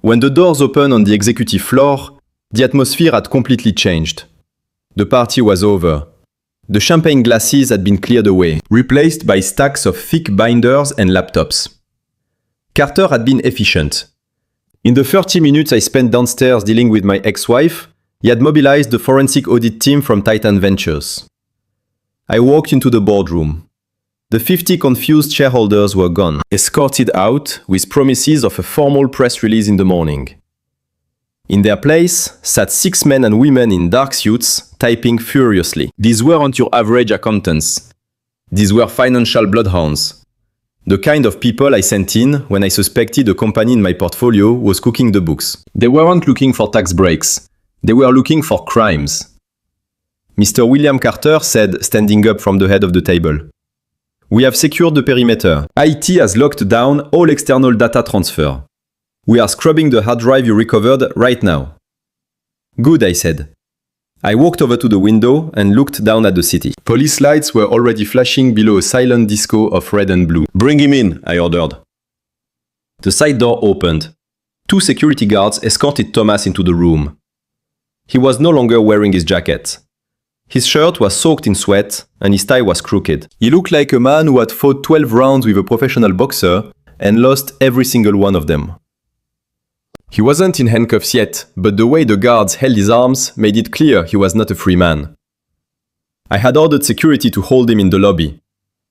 When the doors opened on the executive floor, the atmosphere had completely changed. The party was over. The champagne glasses had been cleared away, replaced by stacks of thick binders and laptops. Carter had been efficient. In the 30 minutes I spent downstairs dealing with my ex-wife, he had mobilized the forensic audit team from Titan Ventures. I walked into the boardroom. The 50 confused shareholders were gone, escorted out with promises of a formal press release in the morning. In their place sat 6 men and women in dark suits, typing furiously. These weren't your average accountants. These were financial bloodhounds. The kind of people I sent in when I suspected a company in my portfolio was cooking the books. They weren't looking for tax breaks. They were looking for crimes. Mr. William Carter said, standing up from the head of the table. We have secured the perimeter. IT has locked down all external data transfer. We are scrubbing the hard drive you recovered right now. Good, I said. I walked over to the window and looked down at the city. Police lights were already flashing below a silent disco of red and blue. Bring him in, I ordered. The side door opened. 2 security guards escorted Thomas into the room. He was no longer wearing his jacket. His shirt was soaked in sweat and his tie was crooked. He looked like a man who had fought 12 rounds with a professional boxer and lost every single one of them. He wasn't in handcuffs yet, but the way the guards held his arms made it clear he was not a free man. I had ordered security to hold him in the lobby.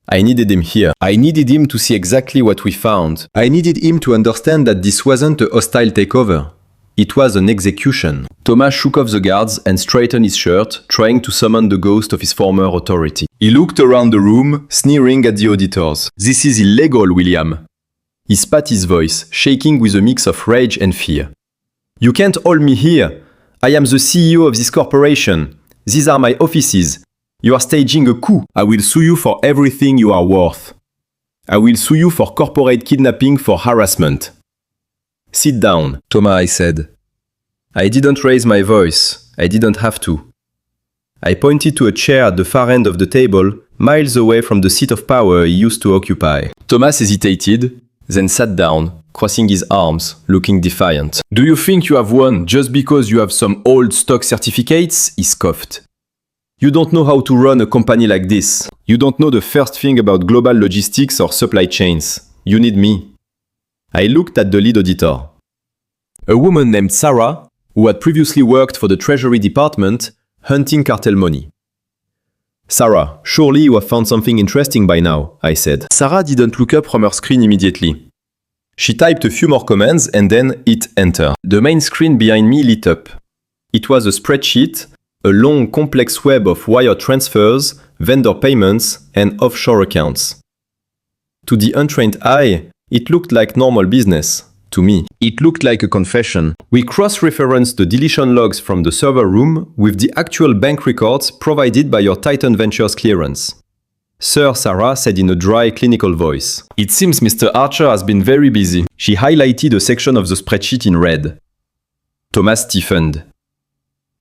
I needed him here. I needed him to see exactly what we found. I needed him to understand that this wasn't a hostile takeover. It was an execution. Thomas shook off the guards and straightened his shirt, trying to summon the ghost of his former authority. He looked around the room, sneering at the auditors. This is illegal, William. He spat his voice, shaking with a mix of rage and fear. You can't hold me here. I am the CEO of this corporation. These are my offices. You are staging a coup. I will sue you for everything you are worth. I will sue you for corporate kidnapping for harassment. Sit down, Thomas, I said. I didn't raise my voice. I didn't have to. I pointed to a chair at the far end of the table, miles away from the seat of power he used to occupy. Thomas hesitated, then sat down, crossing his arms, looking defiant. Do you think you have won just because you have some old stock certificates? He scoffed. You don't know how to run a company like this. You don't know the first thing about global logistics or supply chains. You need me. I looked at the lead auditor. A woman named Sarah, who had previously worked for the Treasury Department, hunting cartel money. Sarah, surely you have found something interesting by now, I said. Sarah didn't look up from her screen immediately. She typed a few more commands and then hit enter. The main screen behind me lit up. It was a spreadsheet, a long complex web of wire transfers, vendor payments, and offshore accounts. To the untrained eye, it looked like normal business. To me, it looked like a confession. We cross-referenced the deletion logs from the server room with the actual bank records provided by your Titan Ventures clearance. Sir Sarah said in a dry, clinical voice. It seems Mr. Archer has been very busy. She highlighted a section of the spreadsheet in red. Thomas stiffened.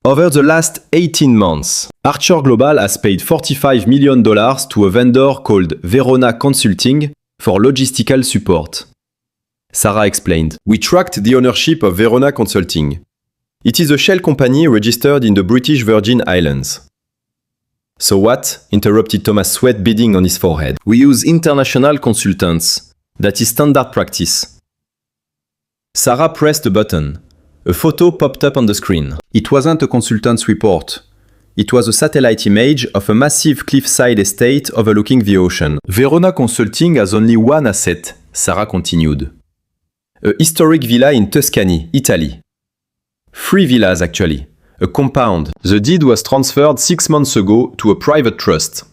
Over the last 18 months, Archer Global has paid $45 million to a vendor called Verona Consulting for logistical support. Sarah explained. We tracked the ownership of Verona Consulting. It is a shell company registered in the British Virgin Islands. So what? Interrupted Thomas, sweat beading on his forehead. We use international consultants. That is standard practice. Sarah pressed a button. A photo popped up on the screen. It wasn't a consultant's report. It was a satellite image of a massive cliffside estate overlooking the ocean. Verona Consulting has only one asset, Sarah continued. A historic villa in Tuscany, Italy. 3 villas actually. A compound. The deed was transferred 6 months ago to a private trust.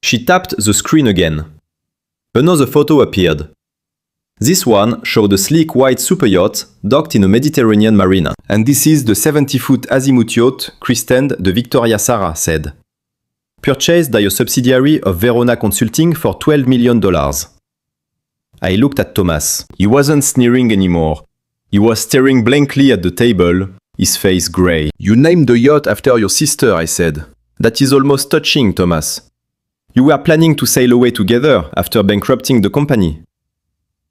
She tapped the screen again. Another photo appeared. This one showed a sleek white superyacht docked in a Mediterranean marina. And this is the 70-foot azimuth yacht christened the Victoria, Sarah said. Purchased by a subsidiary of Verona Consulting for $12 million. I looked at Thomas. He wasn't sneering anymore. He was staring blankly at the table, his face grey. You named the yacht after your sister, I said. That is almost touching, Thomas. You were planning to sail away together after bankrupting the company.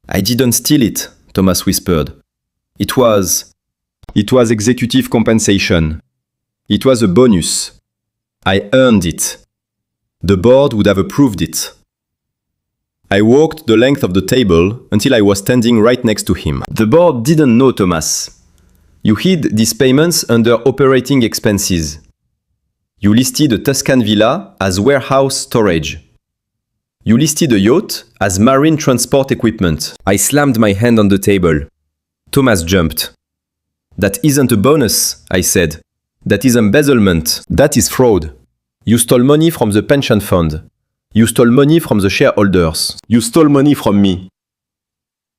I didn't steal it, Thomas whispered. It was executive compensation. It was a bonus. I earned it. The board would have approved it. I walked the length of the table until I was standing right next to him. The board didn't know, Thomas. You hid these payments under operating expenses. You listed a Tuscan villa as warehouse storage. You listed a yacht as marine transport equipment. I slammed my hand on the table. Thomas jumped. That isn't a bonus, I said. That is embezzlement. That is fraud. You stole money from the pension fund. You stole money from the shareholders. You stole money from me.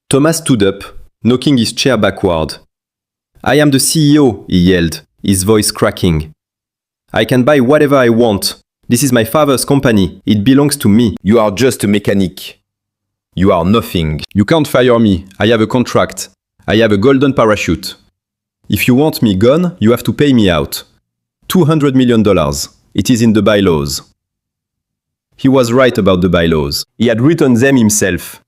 Thomas stood up, knocking his chair backward. I am the CEO, he yelled, his voice cracking. I can buy whatever I want. This is my father's company. It belongs to me. You are just a mechanic. You are nothing. You can't fire me. I have a contract. I have a golden parachute. If you want me gone, you have to pay me out. $200 million. It is in the bylaws. He was right about the bylaws. He had written them himself.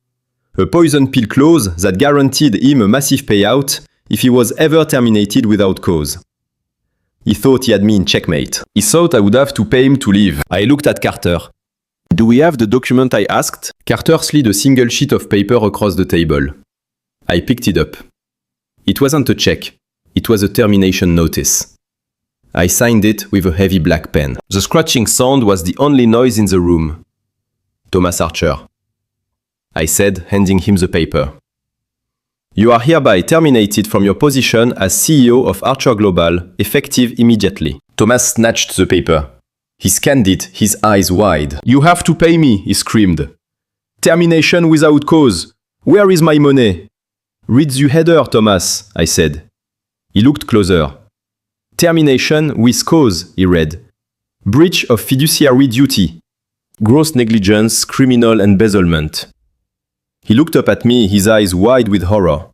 A poison pill clause that guaranteed him a massive payout if he was ever terminated without cause. He thought he had me in checkmate. He thought I would have to pay him to leave. I looked at Carter. Do we have the document I asked? Carter slid a single sheet of paper across the table. I picked it up. It wasn't a check. It was a termination notice. I signed it with a heavy black pen. The scratching sound was the only noise in the room. Thomas Archer. I said, handing him the paper. You are hereby terminated from your position as CEO of Archer Global, effective immediately. Thomas snatched the paper. He scanned it, his eyes wide. You have to pay me, he screamed. Termination without cause. Where is my money? Read the header, Thomas, I said. He looked closer. Termination with cause, he read. Breach of fiduciary duty. Gross negligence, criminal embezzlement. He looked up at me, his eyes wide with horror.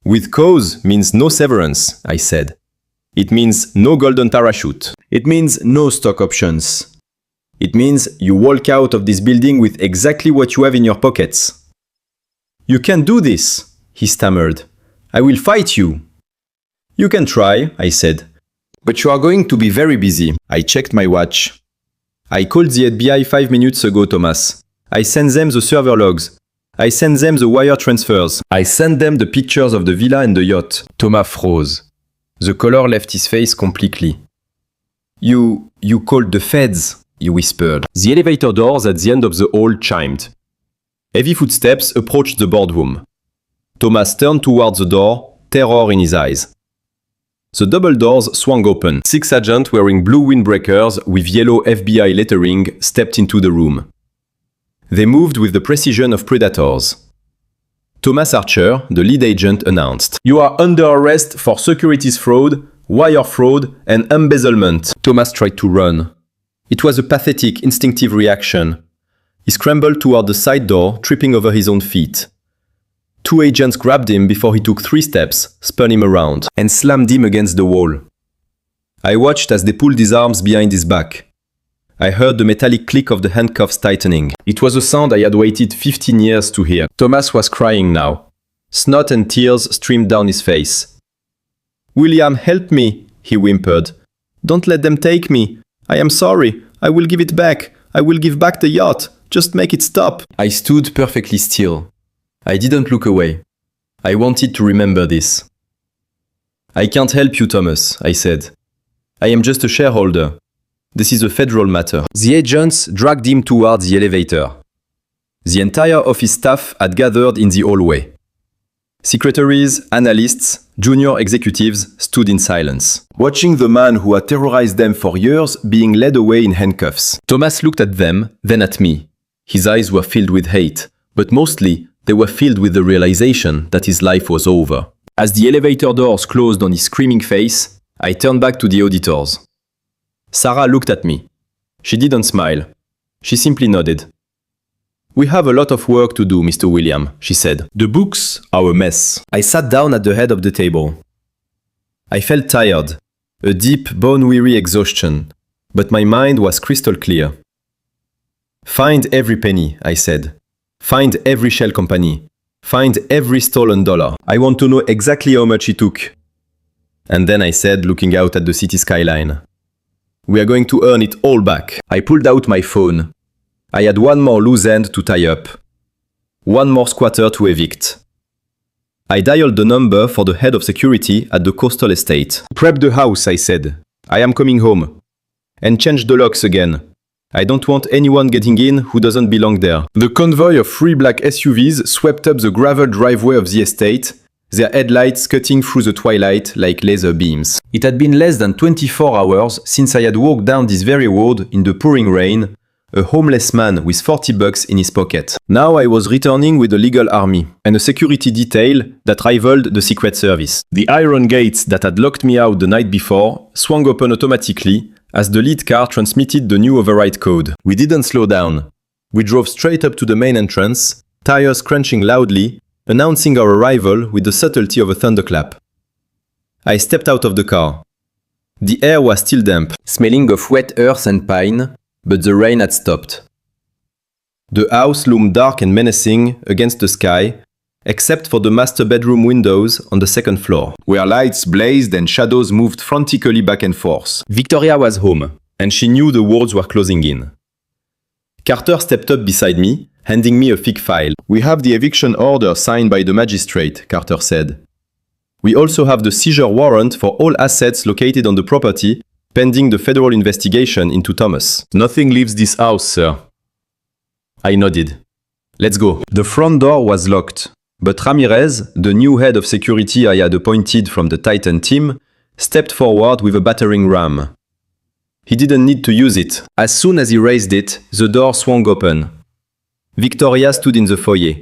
With cause means no severance, I said. It means no golden parachute. It means no stock options. It means you walk out of this building with exactly what you have in your pockets. You can't do this, he stammered. I will fight you. You can try, I said. But you are going to be very busy. I checked my watch. I called the FBI 5 minutes ago, Thomas. I sent them the server logs. I sent them the wire transfers. I sent them the pictures of the villa and the yacht. Thomas froze. The color left his face completely. You called the feds, he whispered. The elevator doors at the end of the hall chimed. Heavy footsteps approached the boardroom. Thomas turned towards the door, terror in his eyes. The double doors swung open. 6 agents wearing blue windbreakers with yellow FBI lettering stepped into the room. They moved with the precision of predators. Thomas Archer, the lead agent, announced, You are under arrest for securities fraud, wire fraud, and embezzlement. Thomas tried to run. It was a pathetic, instinctive reaction. He scrambled toward the side door, tripping over his own feet. 2 agents grabbed him before he took 3 steps, spun him around, and slammed him against the wall. I watched as they pulled his arms behind his back. I heard the metallic click of the handcuffs tightening. It was a sound I had waited 15 years to hear. Thomas was crying now. Snot and tears streamed down his face. William, help me, he whimpered. Don't let them take me. I am sorry. I will give it back. I will give back the yacht. Just make it stop. I stood perfectly still. I didn't look away. I wanted to remember this. I can't help you, Thomas, I said. I am just a shareholder. This is a federal matter. The agents dragged him toward the elevator. The entire office staff had gathered in the hallway. Secretaries, analysts, junior executives stood in silence, watching the man who had terrorized them for years being led away in handcuffs. Thomas looked at them, then at me. His eyes were filled with hate, but mostly they were filled with the realization that his life was over. As the elevator doors closed on his screaming face, I turned back to the auditors. Sarah looked at me. She didn't smile. She simply nodded. "We have a lot of work to do, Mr. William," she said. "The books are a mess." I sat down at the head of the table. I felt tired, a deep, bone-weary exhaustion, but my mind was crystal clear. "Find every penny," I said. "Find every shell company. Find every stolen dollar. I want to know exactly how much it took." And then I said, looking out at the city skyline, "We are going to earn it all back." I pulled out my phone. I had one more loose end to tie up. One more squatter to evict. I dialed the number for the head of security at the coastal estate. "Prep the house," I said. "I am coming home. And change the locks again. I don't want anyone getting in who doesn't belong there." The convoy of 3 black SUVs swept up the gravel driveway of the estate, their headlights cutting through the twilight like laser beams. It had been less than 24 hours since I had walked down this very road in the pouring rain, a homeless man with $40 in his pocket. Now I was returning with a legal army and a security detail that rivaled the Secret Service. The iron gates that had locked me out the night before swung open automatically as the lead car transmitted the new override code. We didn't slow down. We drove straight up to the main entrance, tires crunching loudly, announcing our arrival with the subtlety of a thunderclap. I stepped out of the car. The air was still damp, smelling of wet earth and pine, but the rain had stopped. The house loomed dark and menacing against the sky, except for the master bedroom windows on the second floor, where lights blazed and shadows moved frantically back and forth. Victoria was home, and she knew the walls were closing in. Carter stepped up beside me, handing me a thick file. "We have the eviction order signed by the magistrate," Carter said. "We also have the seizure warrant for all assets located on the property, pending the federal investigation into Thomas." "Nothing leaves this house, sir." I nodded. "Let's go." The front door was locked, but Ramirez, the new head of security I had appointed from the Titan team, stepped forward with a battering ram. He didn't need to use it. As soon as he raised it, the door swung open. Victoria stood in the foyer.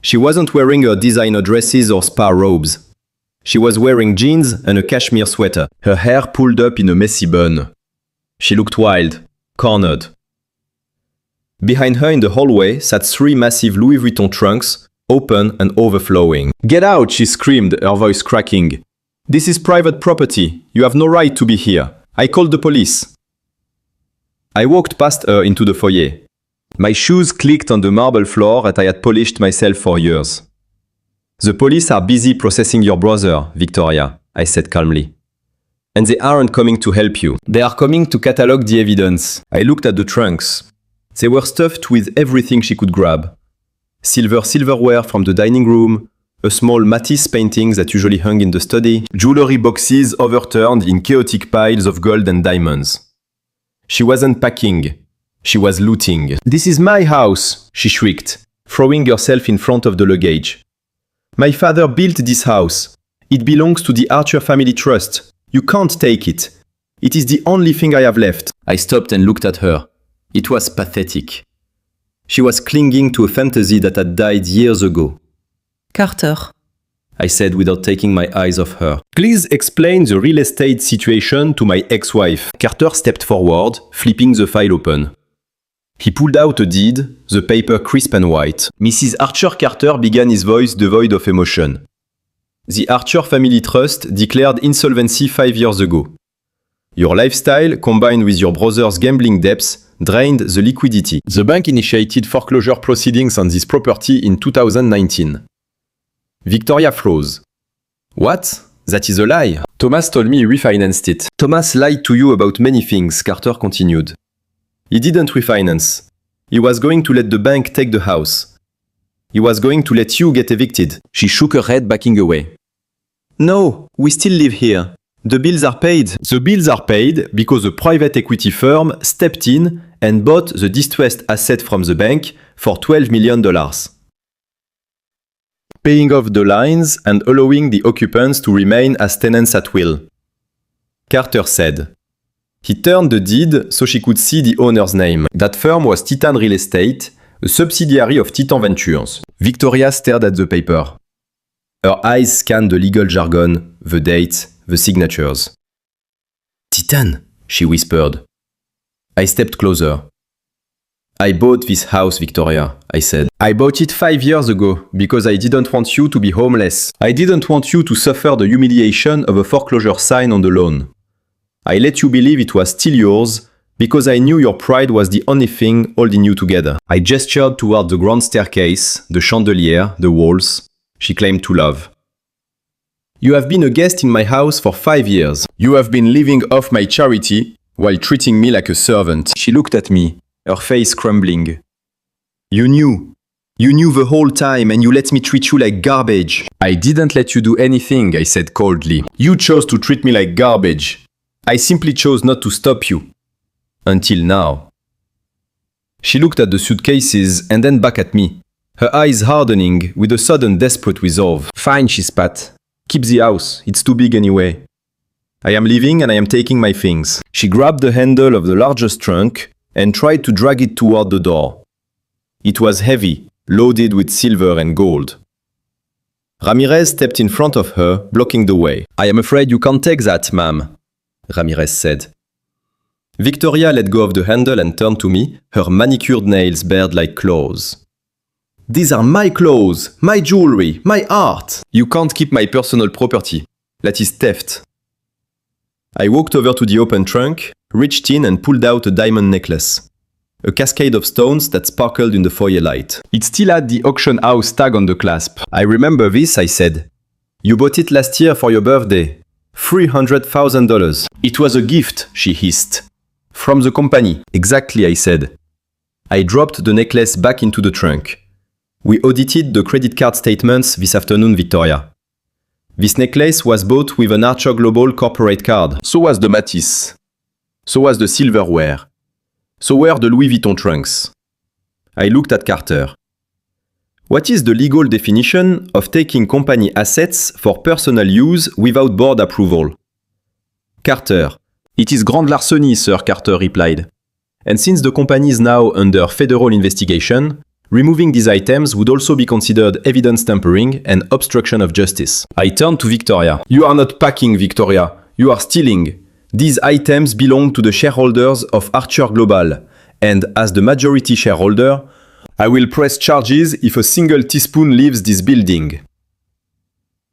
She wasn't wearing her designer dresses or spa robes. She was wearing jeans and a cashmere sweater, her hair pulled up in a messy bun. She looked wild, cornered. Behind her in the hallway sat 3 massive Louis Vuitton trunks, open and overflowing. "Get out!" she screamed, her voice cracking. "This is private property. You have no right to be here. I called the police." I walked past her into the foyer. My shoes clicked on the marble floor that I had polished myself for years. "The police are busy processing your brother, Victoria," I said calmly. "And they aren't coming to help you. They are coming to catalog the evidence." I looked at the trunks. They were stuffed with everything she could grab. Silverware from the dining room, a small Matisse painting that usually hung in the study, jewelry boxes overturned in chaotic piles of gold and diamonds. She wasn't packing. She was looting. "This is my house," she shrieked, throwing herself in front of the luggage. "My father built this house. It belongs to the Archer Family Trust. You can't take it. It is the only thing I have left." I stopped and looked at her. It was pathetic. She was clinging to a fantasy that had died years ago. "Carter," I said without taking my eyes off her. "Please explain the real estate situation to my ex-wife." Carter stepped forward, flipping the file open. He pulled out a deed, the paper crisp and white. Mrs. Archer Carter began, his voice devoid of emotion. "The Archer Family Trust declared insolvency 5 years ago. Your lifestyle, combined with your brother's gambling debts, drained the liquidity. The bank initiated foreclosure proceedings on this property in 2019. Victoria froze. "What? That is a lie." "Thomas told me he refinanced it." "Thomas lied to you about many things," Carter continued. "He didn't refinance. He was going to let the bank take the house. He was going to let you get evicted." She shook her head, backing away. "No, we still live here. The bills are paid. The bills are paid because a private equity firm stepped in and bought the distressed asset from the bank for $12 million. Paying off the lines and allowing the occupants to remain as tenants at will. Carter said. He turned the deed so she could see the owner's name. That firm was Titan Real Estate, a subsidiary of Titan Ventures. Victoria stared at the paper. Her eyes scanned the legal jargon, the date, the signatures. Titan, she whispered. I stepped closer. I bought this house, Victoria, I said. I bought it 5 years ago because I didn't want you to be homeless. I didn't want you to suffer the humiliation of a foreclosure sign on the loan. I let you believe it was still yours because I knew your pride was the only thing holding you together. I gestured toward the grand staircase, the chandelier, the walls she claimed to love. You have been a guest in my house for 5 years. You have been living off my charity while treating me like a servant. She looked at me, her face crumbling. You knew. You knew the whole time and you let me treat you like garbage. I didn't let you do anything, I said coldly. You chose to treat me like garbage. I simply chose not to stop you. Until now. She looked at the suitcases and then back at me, her eyes hardening with a sudden desperate resolve. Fine, she spat. Keep the house, it's too big anyway. I am leaving and I am taking my things. She grabbed the handle of the largest trunk and tried to drag it toward the door. It was heavy, loaded with silver and gold. Ramirez stepped in front of her, blocking the way. I am afraid you can't take that, ma'am, Ramirez said. Victoria let go of the handle and turned to me, her manicured nails bared like claws. These are my clothes, my jewelry, my art. You can't keep my personal property. That is theft. I walked over to the open trunk, reached in and pulled out a diamond necklace. A cascade of stones that sparkled in the foyer light. It still had the auction house tag on the clasp. I remember this, I said. You bought it last year for your birthday. $300,000. It was a gift, she hissed. From the company. Exactly, I said. I dropped the necklace back into the trunk. We audited the credit card statements this afternoon, Victoria. This necklace was bought with an Archer Global corporate card. So was the Matisse. So was the silverware. So were the Louis Vuitton trunks. I looked at Carter. What is the legal definition of taking company assets for personal use without board approval? Carter. It is grand larceny, Sir, Carter replied. And since the company is now under federal investigation, removing these items would also be considered evidence tampering and obstruction of justice. I turned to Victoria. You are not packing, Victoria. You are stealing. These items belong to the shareholders of Archer Global, and as the majority shareholder, I will press charges if a single teaspoon leaves this building.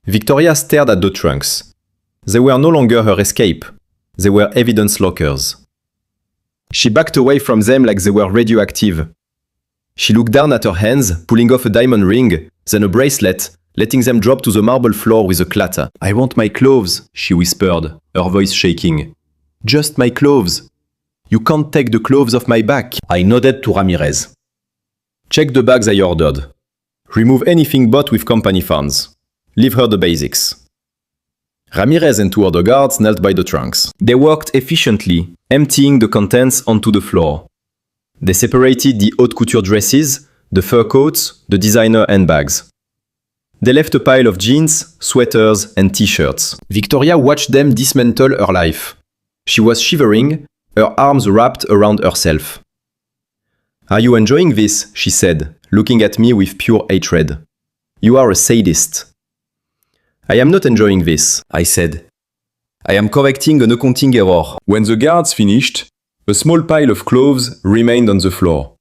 Victoria stared at the trunks. They were no longer her escape. They were evidence lockers. She backed away from them like they were radioactive. She looked down at her hands, pulling off a diamond ring, then a bracelet, letting them drop to the marble floor with a clatter. I want my clothes, she whispered, her voice shaking. Just my clothes. You can't take the clothes off my back. I nodded to Ramirez. Check the bags I ordered. Remove anything bought with company funds. Leave her the basics. Ramirez and two other guards knelt by the trunks. They worked efficiently, emptying the contents onto the floor. They separated the haute couture dresses, the fur coats, the designer handbags. They left a pile of jeans, sweaters, and t-shirts. Victoria watched them dismantle her life. She was shivering, her arms wrapped around herself. Are you enjoying this? She said, looking at me with pure hatred. You are a sadist. I am not enjoying this, I said. I am correcting an accounting error. When the guards finished, a small pile of clothes remained on the floor.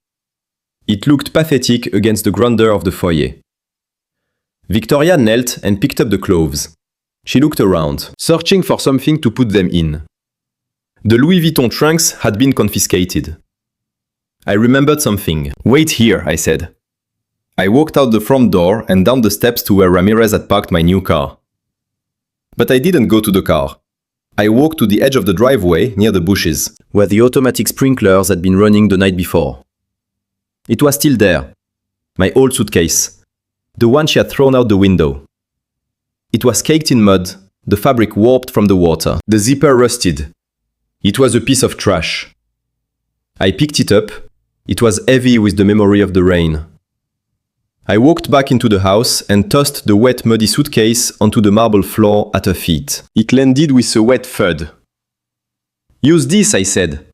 It looked pathetic against the grandeur of the foyer. Victoria knelt and picked up the clothes. She looked around, searching for something to put them in. The Louis Vuitton trunks had been confiscated. I remembered something. Wait here, I said. I walked out the front door and down the steps to where Ramirez had parked my new car. But I didn't go to the car. I walked to the edge of the driveway near the bushes, where the automatic sprinklers had been running the night before. It was still there. My old suitcase. The one she had thrown out the window. It was caked in mud, The fabric warped from the water. The zipper rusted. It was a piece of trash. I picked it up. It was heavy with the memory of the rain. I walked back into the house and tossed the wet, muddy suitcase onto the marble floor at her feet. It landed with a wet thud. "Use this," I said.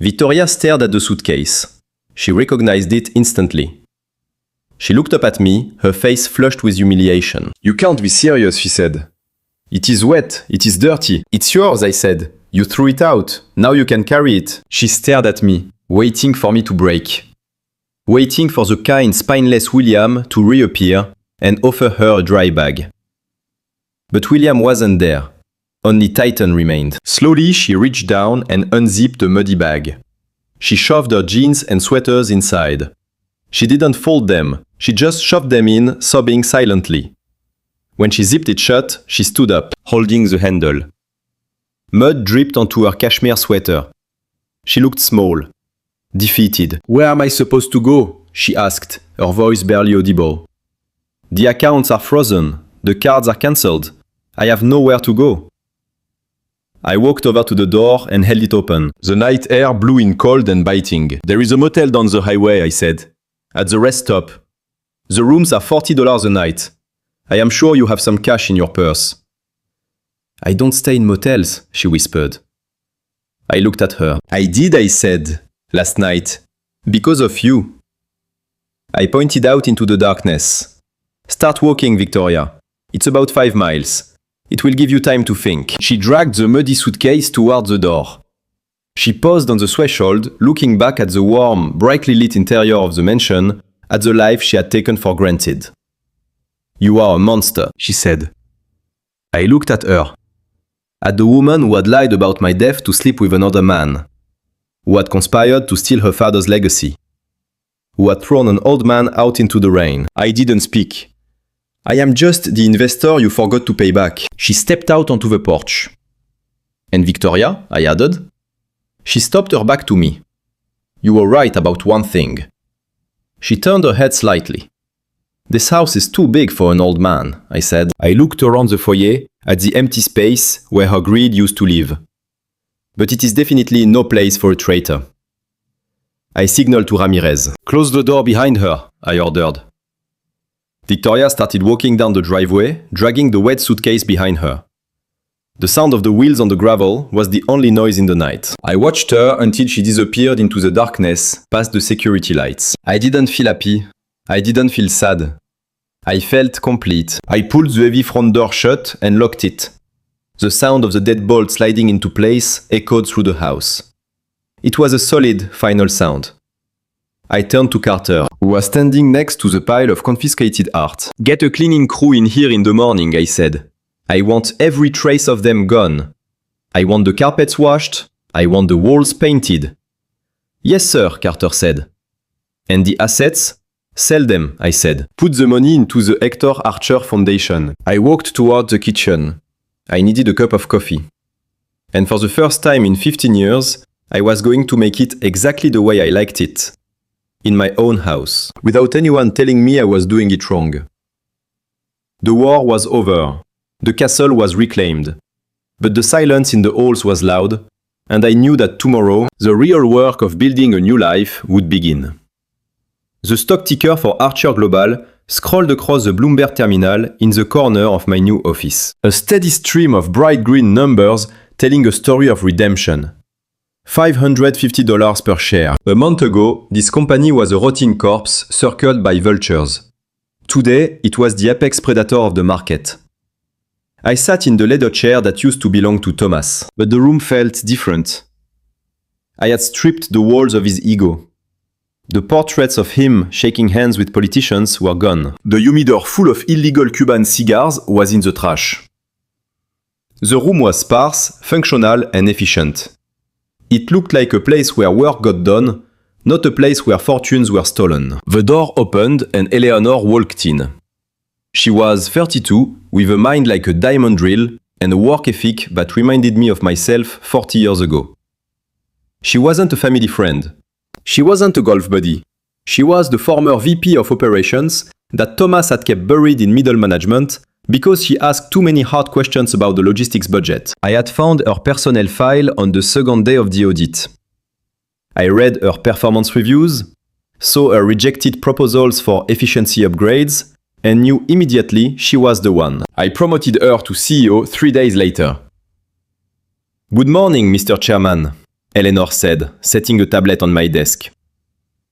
Victoria stared at the suitcase. She recognized it instantly. She looked up at me, her face flushed with humiliation. "You can't be serious," she said. "It is wet, it is dirty." "It's yours," I said. "You threw it out. Now you can carry it." She stared at me, waiting for me to break. Waiting for the kind, spineless William to reappear and offer her a dry bag. But William wasn't there. Only Titan remained. Slowly, she reached down and unzipped the muddy bag. She shoved her jeans and sweaters inside. She didn't fold them. She just shoved them in, sobbing silently. When she zipped it shut, she stood up, holding the handle. Mud dripped onto her cashmere sweater. She looked small, defeated. "Where am I supposed to go?" she asked, her voice barely audible. "The accounts are frozen. The cards are cancelled. I have nowhere to go." I walked over to the door and held it open. The night air blew in cold and biting. "There is a motel down the highway," I said. "At the rest stop. The rooms are $40 a night. I am sure you have some cash in your purse." "I don't stay in motels," she whispered. I looked at her. "I did," I said, "last night. Because of you." I pointed out into the darkness. "Start walking, Victoria. It's about 5 miles. It will give you time to think." She dragged the muddy suitcase toward the door. She paused on the threshold, looking back at the warm, brightly lit interior of the mansion, at the life she had taken for granted. "You are a monster," she said. I looked at her. At the woman who had lied about my death to sleep with another man. Who had conspired to steal her father's legacy. Who had thrown an old man out into the rain. I didn't speak. "I am just the investor you forgot to pay back." She stepped out onto the porch. "And Victoria?" I added. She stopped her back to me. "You were right about one thing." She turned her head slightly. "This house is too big for an old man," I said. I looked around the foyer at the empty space where her greed used to live. "But it is definitely no place for a traitor." I signaled to Ramirez. "Close the door behind her," I ordered. Victoria started walking down the driveway, dragging the wet suitcase behind her. The sound of the wheels on the gravel was the only noise in the night. I watched her until she disappeared into the darkness, past the security lights. I didn't feel happy. I didn't feel sad. I felt complete. I pulled the heavy front door shut and locked it. The sound of the deadbolt sliding into place echoed through the house. It was a solid, final sound. I turned to Carter, who was standing next to the pile of confiscated art. "Get a cleaning crew in here in the morning," I said. "I want every trace of them gone. I want the carpets washed. I want the walls painted." "Yes, sir," Carter said. "And the assets? Sell them," I said. "Put the money into the Hector Archer Foundation." I walked toward the kitchen. I needed a cup of coffee. And for the first time in 15 years, I was going to make it exactly the way I liked it. In my own house, without anyone telling me I was doing it wrong. The war was over. The castle was reclaimed. But the silence in the halls was loud, and I knew that tomorrow, the real work of building a new life would begin. The stock ticker for Archer Global scrolled across the Bloomberg terminal in the corner of my new office. A steady stream of bright green numbers telling a story of redemption. $550 per share. A month ago, this company was a rotting corpse circled by vultures. Today, it was the apex predator of the market. I sat in the leather chair that used to belong to Thomas, but the room felt different. I had stripped the walls of his ego. The portraits of him shaking hands with politicians were gone. The humidor full of illegal Cuban cigars was in the trash. The room was sparse, functional, and efficient. It looked like a place where work got done, not a place where fortunes were stolen. The door opened and Eleanor walked in. She was 32, with a mind like a diamond drill and a work ethic that reminded me of myself 40 years ago. She wasn't a family friend. She wasn't a golf buddy. She was the former VP of operations that Thomas had kept buried in middle management Because she asked too many hard questions about the logistics budget. I had found her personnel file on the second day of the audit. I read her performance reviews, saw her rejected proposals for efficiency upgrades, and knew immediately she was the one. I promoted her to CEO 3 days later. Good morning, Mr. Chairman, Eleanor said, setting a tablet on my desk.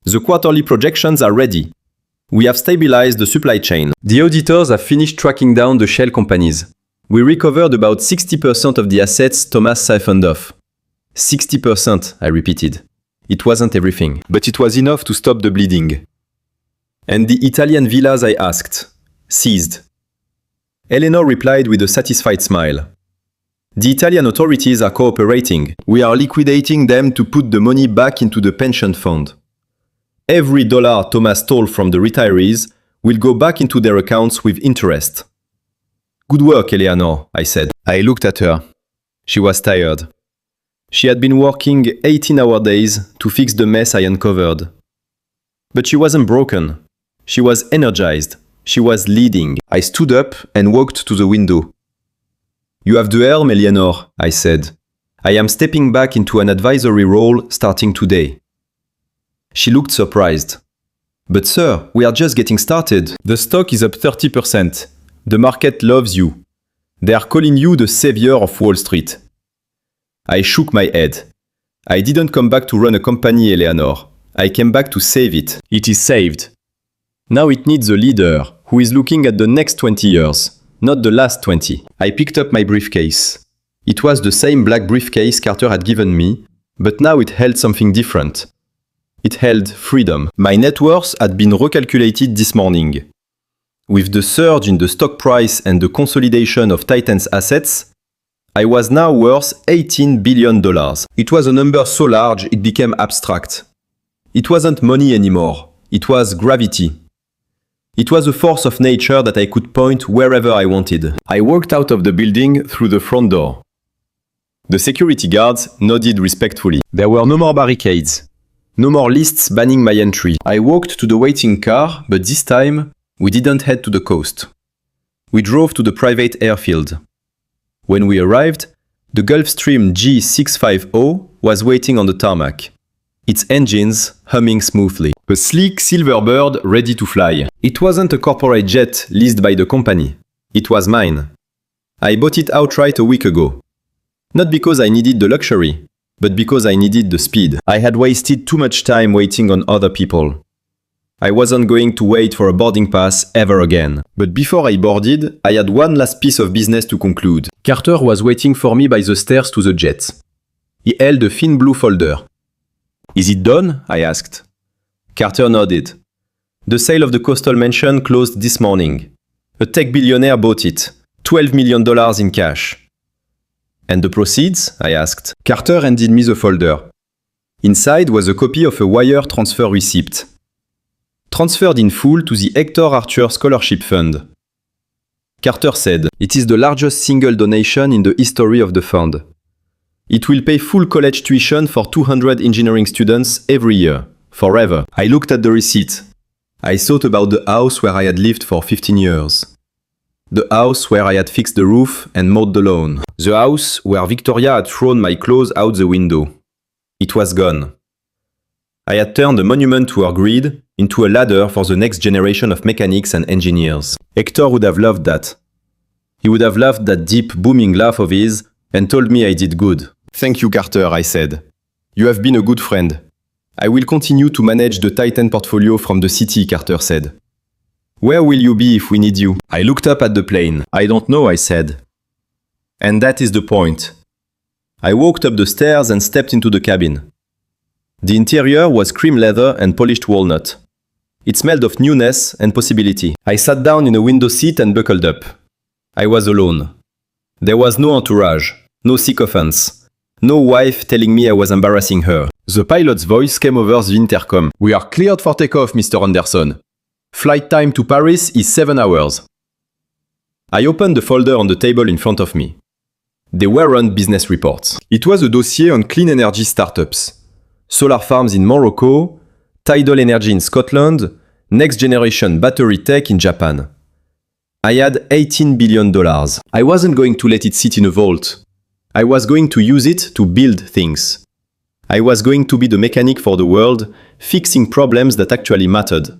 The quarterly projections are ready. We have stabilized the supply chain. The auditors have finished tracking down the shell companies. We recovered about 60% of the assets Thomas siphoned off. 60%, I repeated. It wasn't everything, but it was enough to stop the bleeding. And the Italian villas I asked, seized. Eleanor replied with a satisfied smile. The Italian authorities are cooperating. We are liquidating them to put the money back into the pension fund. Every dollar Thomas stole from the retirees will go back into their accounts with interest. Good work, Eleanor, I said. I looked at her. She was tired. She had been working 18-hour days to fix the mess I uncovered. But she wasn't broken. She was energized. She was leading. I stood up and walked to the window. You have the helm, Eleanor, I said. I am stepping back into an advisory role starting today. She looked surprised. But sir, we are just getting started. The stock is up 30%. The market loves you. They are calling you the savior of Wall Street. I shook my head. I didn't come back to run a company, Eleanor. I came back to save it. It is saved. Now it needs a leader who is looking at the next 20 years, not the last 20. I picked up my briefcase. It was the same black briefcase Carter had given me, but now it held something different. It held freedom. My net worth had been recalculated this morning. With the surge in the stock price and the consolidation of Titan's assets, I was now worth $18 billion. It was a number so large it became abstract. It wasn't money anymore. It was gravity. It was a force of nature that I could point wherever I wanted. I walked out of the building through the front door. The security guards nodded respectfully. There were no more barricades. No more lists banning my entry. I walked to the waiting car, but this time, we didn't head to the coast. We drove to the private airfield. When we arrived, the Gulfstream G650 was waiting on the tarmac. Its engines humming smoothly. A sleek silver bird ready to fly. It wasn't a corporate jet leased by the company. It was mine. I bought it outright a week ago. Not because I needed the luxury, but because I needed the speed. I had wasted too much time waiting on other people. I wasn't going to wait for a boarding pass ever again. But before I boarded, I had one last piece of business to conclude. Carter was waiting for me by the stairs to the jet. He held a thin blue folder. Is it done? I asked. Carter nodded. The sale of the coastal mansion closed this morning. A tech billionaire bought it. $12 million in cash. And the proceeds? I asked. Carter handed me the folder. Inside was a copy of a wire transfer receipt. Transferred in full to the Hector Archer Scholarship Fund. Carter said, "It is the largest single donation in the history of the fund. It will pay full college tuition for 200 engineering students every year, forever." I looked at the receipt. I thought about the house where I had lived for 15 years. The house where I had fixed the roof and mowed the lawn. The house where Victoria had thrown my clothes out the window. It was gone. I had turned a monument to her greed into a ladder for the next generation of mechanics and engineers. Hector would have loved that. He would have loved that deep, booming laugh of his and told me I did good. "Thank you, Carter," I said. "You have been a good friend." "I will continue to manage the Titan portfolio from the city," Carter said. "Where will you be if we need you?" I looked up at the plane. "I don't know," I said. And that is the point. I walked up the stairs and stepped into the cabin. The interior was cream leather and polished walnut. It smelled of newness and possibility. I sat down in a window seat and buckled up. I was alone. There was no entourage, no sycophants, no wife telling me I was embarrassing her. The pilot's voice came over the intercom. "We are cleared for takeoff, Mr. Anderson. Flight time to Paris is 7 hours. I opened the folder on the table in front of me. They weren't business reports. It was a dossier on clean energy startups. Solar farms in Morocco, tidal energy in Scotland, next generation battery tech in Japan. I had $18 billion. I wasn't going to let it sit in a vault. I was going to use it to build things. I was going to be the mechanic for the world, fixing problems that actually mattered.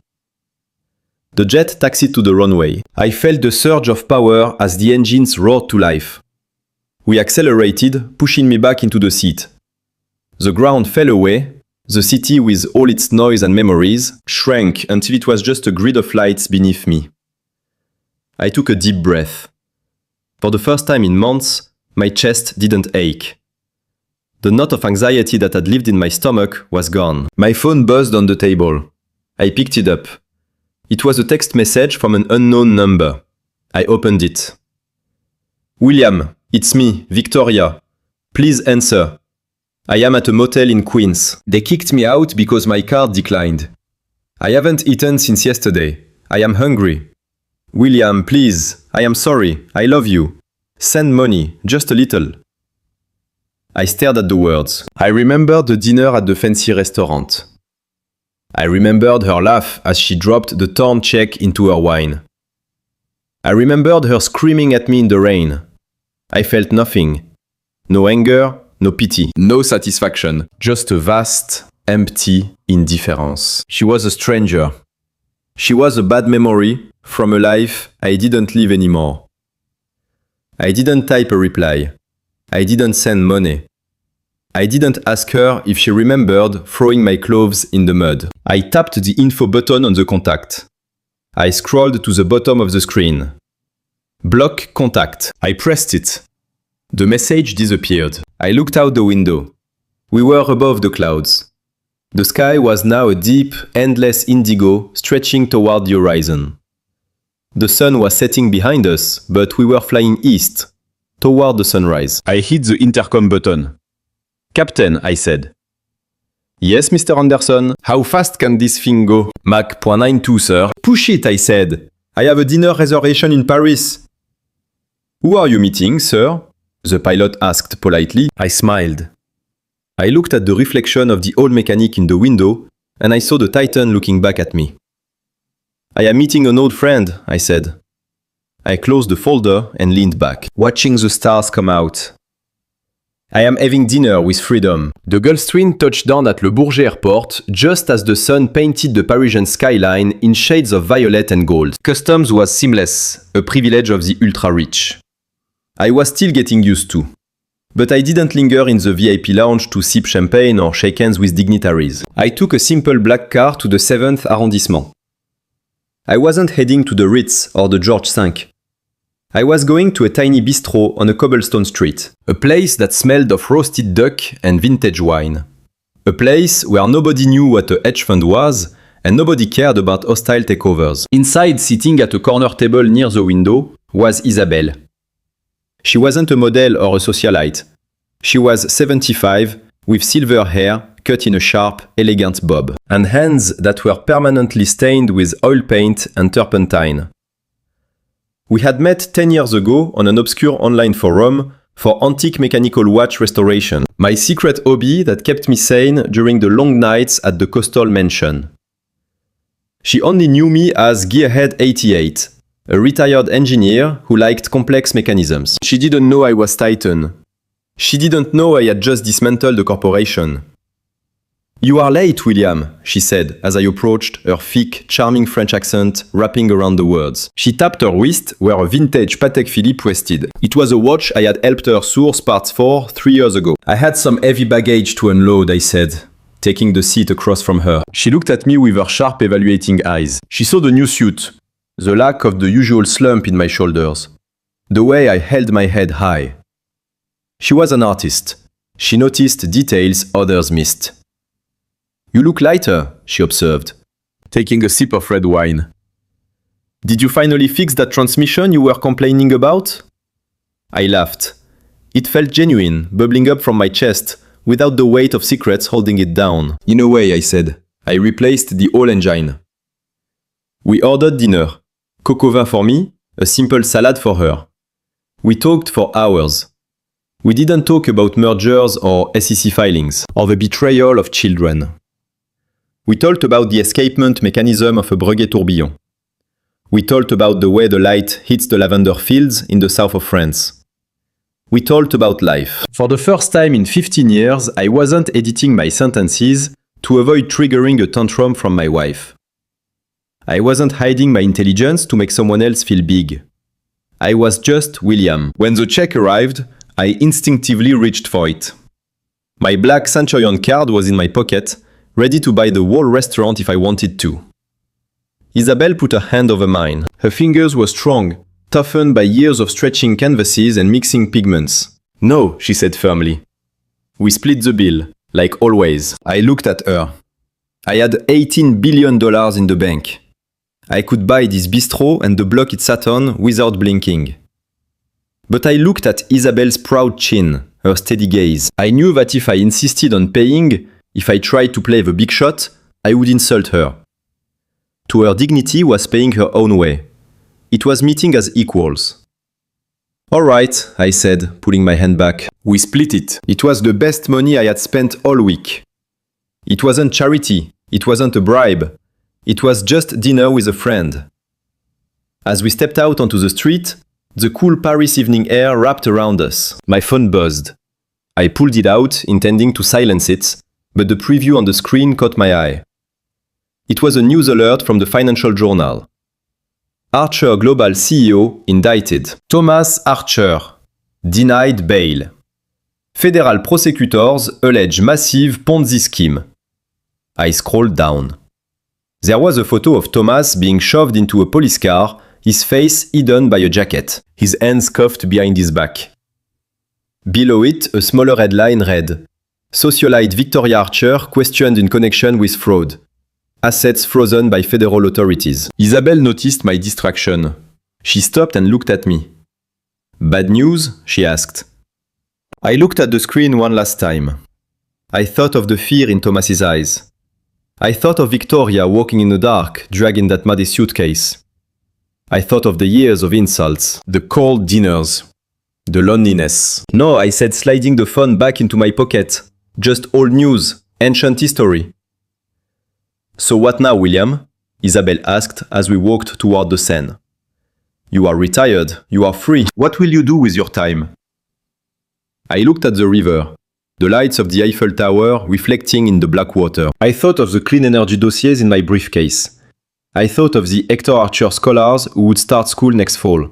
The jet taxied to the runway. I felt the surge of power as the engines roared to life. We accelerated, pushing me back into the seat. The ground fell away. The city, with all its noise and memories, shrank until it was just a grid of lights beneath me. I took a deep breath. For the first time in months, my chest didn't ache. The knot of anxiety that had lived in my stomach was gone. My phone buzzed on the table. I picked it up. It was a text message from an unknown number. I opened it. "William, it's me, Victoria. Please answer. I am at a motel in Queens. They kicked me out because my card declined. I haven't eaten since yesterday. I am hungry. William, please. I am sorry. I love you. Send money, just a little." I stared at the words. I remembered the dinner at the fancy restaurant. I remembered her laugh as she dropped the torn check into her wine. I remembered her screaming at me in the rain. I felt nothing. No anger, no pity, no satisfaction. Just a vast, empty indifference. She was a stranger. She was a bad memory from a life I didn't live anymore. I didn't type a reply. I didn't send money. I didn't ask her if she remembered throwing my clothes in the mud. I tapped the info button on the contact. I scrolled to the bottom of the screen. Block contact. I pressed it. The message disappeared. I looked out the window. We were above the clouds. The sky was now a deep, endless indigo stretching toward the horizon. The sun was setting behind us, but we were flying east, toward the sunrise. I hit the intercom button. "Captain," I said. "Yes, Mr. Anderson. How fast can this thing go?" "Mach .92, sir." "Push it," I said. "I have a dinner reservation in Paris." "Who are you meeting, sir?" the pilot asked politely. I smiled. I looked at the reflection of the old mechanic in the window, and I saw the Titan looking back at me. "I am meeting an old friend," I said. I closed the folder and leaned back, watching the stars come out. "I am having dinner with freedom." The Gulfstream touched down at Le Bourget Airport just as the sun painted the Parisian skyline in shades of violet and gold. Customs was seamless, a privilege of the ultra-rich. I was still getting used to. But I didn't linger in the VIP lounge to sip champagne or shake hands with dignitaries. I took a simple black car to the 7th arrondissement. I wasn't heading to the Ritz or the Georges V. I was going to a tiny bistro on a cobblestone street. A place that smelled of roasted duck and vintage wine. A place where nobody knew what a hedge fund was and nobody cared about hostile takeovers. Inside, sitting at a corner table near the window, was Isabelle. She wasn't a model or a socialite. She was 75, with silver hair cut in a sharp, elegant bob, and hands that were permanently stained with oil paint and turpentine. We had met 10 years ago on an obscure online forum for antique mechanical watch restoration, my secret hobby that kept me sane during the long nights at the coastal mansion. She only knew me as Gearhead 88, a retired engineer who liked complex mechanisms. She didn't know I was Titan. She didn't know I had just dismantled the corporation. "You are late, William," she said as I approached, her thick, charming French accent wrapping around the words. She tapped her wrist where a vintage Patek Philippe rested. It was a watch I had helped her source parts for 3 years ago. "I had some heavy baggage to unload," I said, taking the seat across from her. She looked at me with her sharp, evaluating eyes. She saw the new suit, the lack of the usual slump in my shoulders, the way I held my head high. She was an artist. She noticed details others missed. "You look lighter," she observed, taking a sip of red wine. "Did you finally fix that transmission you were complaining about?" I laughed. It felt genuine, bubbling up from my chest, without the weight of secrets holding it down. "In a way," I said. I replaced the whole engine. We ordered dinner. Coq au vin for me, a simple salad for her. We talked for hours. We didn't talk about mergers or SEC filings, or the betrayal of children. We talked about the escapement mechanism of a Breguet tourbillon. We talked about the way the light hits the lavender fields in the south of France. We talked about life. For the first time in 15 years, I wasn't editing my sentences to avoid triggering a tantrum from my wife. I wasn't hiding my intelligence to make someone else feel big. I was just William. When the check arrived, I instinctively reached for it. My black Centurion card was in my pocket, ready to buy the whole restaurant if I wanted to. Isabelle put her hand over mine. Her fingers were strong, toughened by years of stretching canvases and mixing pigments. No, she said firmly. We split the bill, like always. I looked at her. I had $18 billion in the bank. I could buy this bistro and the block it sat on without blinking. But I looked at Isabelle's proud chin, her steady gaze. I knew that if I insisted on paying, if I tried to play the big shot, I would insult her. To her dignity was paying her own way. It was meeting as equals. All right, I said, pulling my hand back. We split it. It was the best money I had spent all week. It wasn't charity. It wasn't a bribe. It was just dinner with a friend. As we stepped out onto the street, the cool Paris evening air wrapped around us. My phone buzzed. I pulled it out, intending to silence it, but the preview on the screen caught my eye. It was a news alert from the Financial Journal. Archer Global CEO indicted. Thomas Archer denied bail. Federal prosecutors allege massive Ponzi scheme. I scrolled down. There was a photo of Thomas being shoved into a police car, his face hidden by a jacket, his hands cuffed behind his back. Below it, a smaller headline read, Socialite Victoria Archer questioned in connection with fraud. Assets frozen by federal authorities. Isabelle noticed my distraction. She stopped and looked at me. Bad news? She asked. I looked at the screen one last time. I thought of the fear in Thomas's eyes. I thought of Victoria walking in the dark, dragging that muddy suitcase. I thought of the years of insults, the cold dinners, the loneliness. No, I said, sliding the phone back into my pocket. Just old news, ancient history. So what now, William? Isabelle asked as we walked toward the Seine. You are retired, you are free. What will you do with your time? I looked at the river, the lights of the Eiffel Tower reflecting in the black water. I thought of the clean energy dossiers in my briefcase. I thought of the Hector Archer scholars who would start school next fall.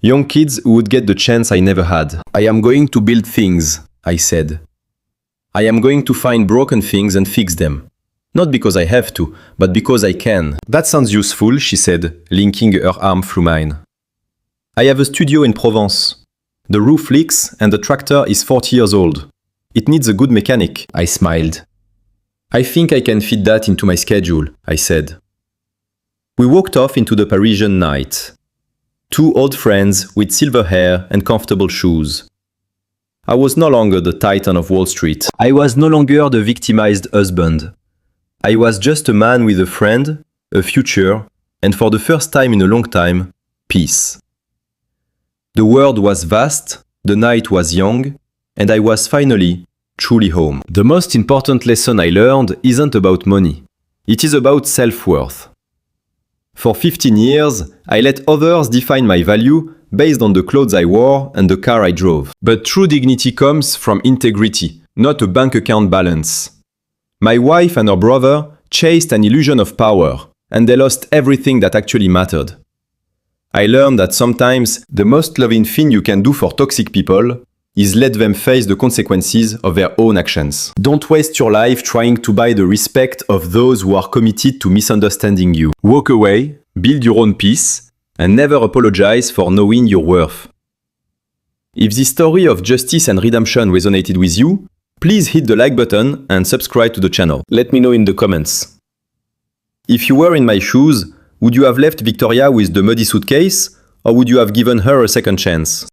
Young kids who would get the chance I never had. I am going to build things, I said. I am going to find broken things and fix them. Not because I have to, but because I can. That sounds useful, she said, linking her arm through mine. I have a studio in Provence. The roof leaks and the tractor is 40 years old. It needs a good mechanic, I smiled. I think I can fit that into my schedule, I said. We walked off into the Parisian night. Two old friends with silver hair and comfortable shoes. I was no longer the titan of Wall Street. I was no longer the victimized husband. I was just a man with a friend, a future, and for the first time in a long time, peace. The world was vast, the night was young, and I was finally, truly home. The most important lesson I learned isn't about money. It is about self-worth. For 15 years, I let others define my value based on the clothes I wore and the car I drove. But true dignity comes from integrity, not a bank account balance. My wife and her brother chased an illusion of power, and they lost everything that actually mattered. I learned that sometimes the most loving thing you can do for toxic people is let them face the consequences of their own actions. Don't waste your life trying to buy the respect of those who are committed to misunderstanding you. Walk away, build your own peace, and never apologize for knowing your worth. If this story of justice and redemption resonated with you, please hit the like button and subscribe to the channel. Let me know in the comments. If you were in my shoes, would you have left Victoria with the muddy suitcase, or would you have given her a second chance?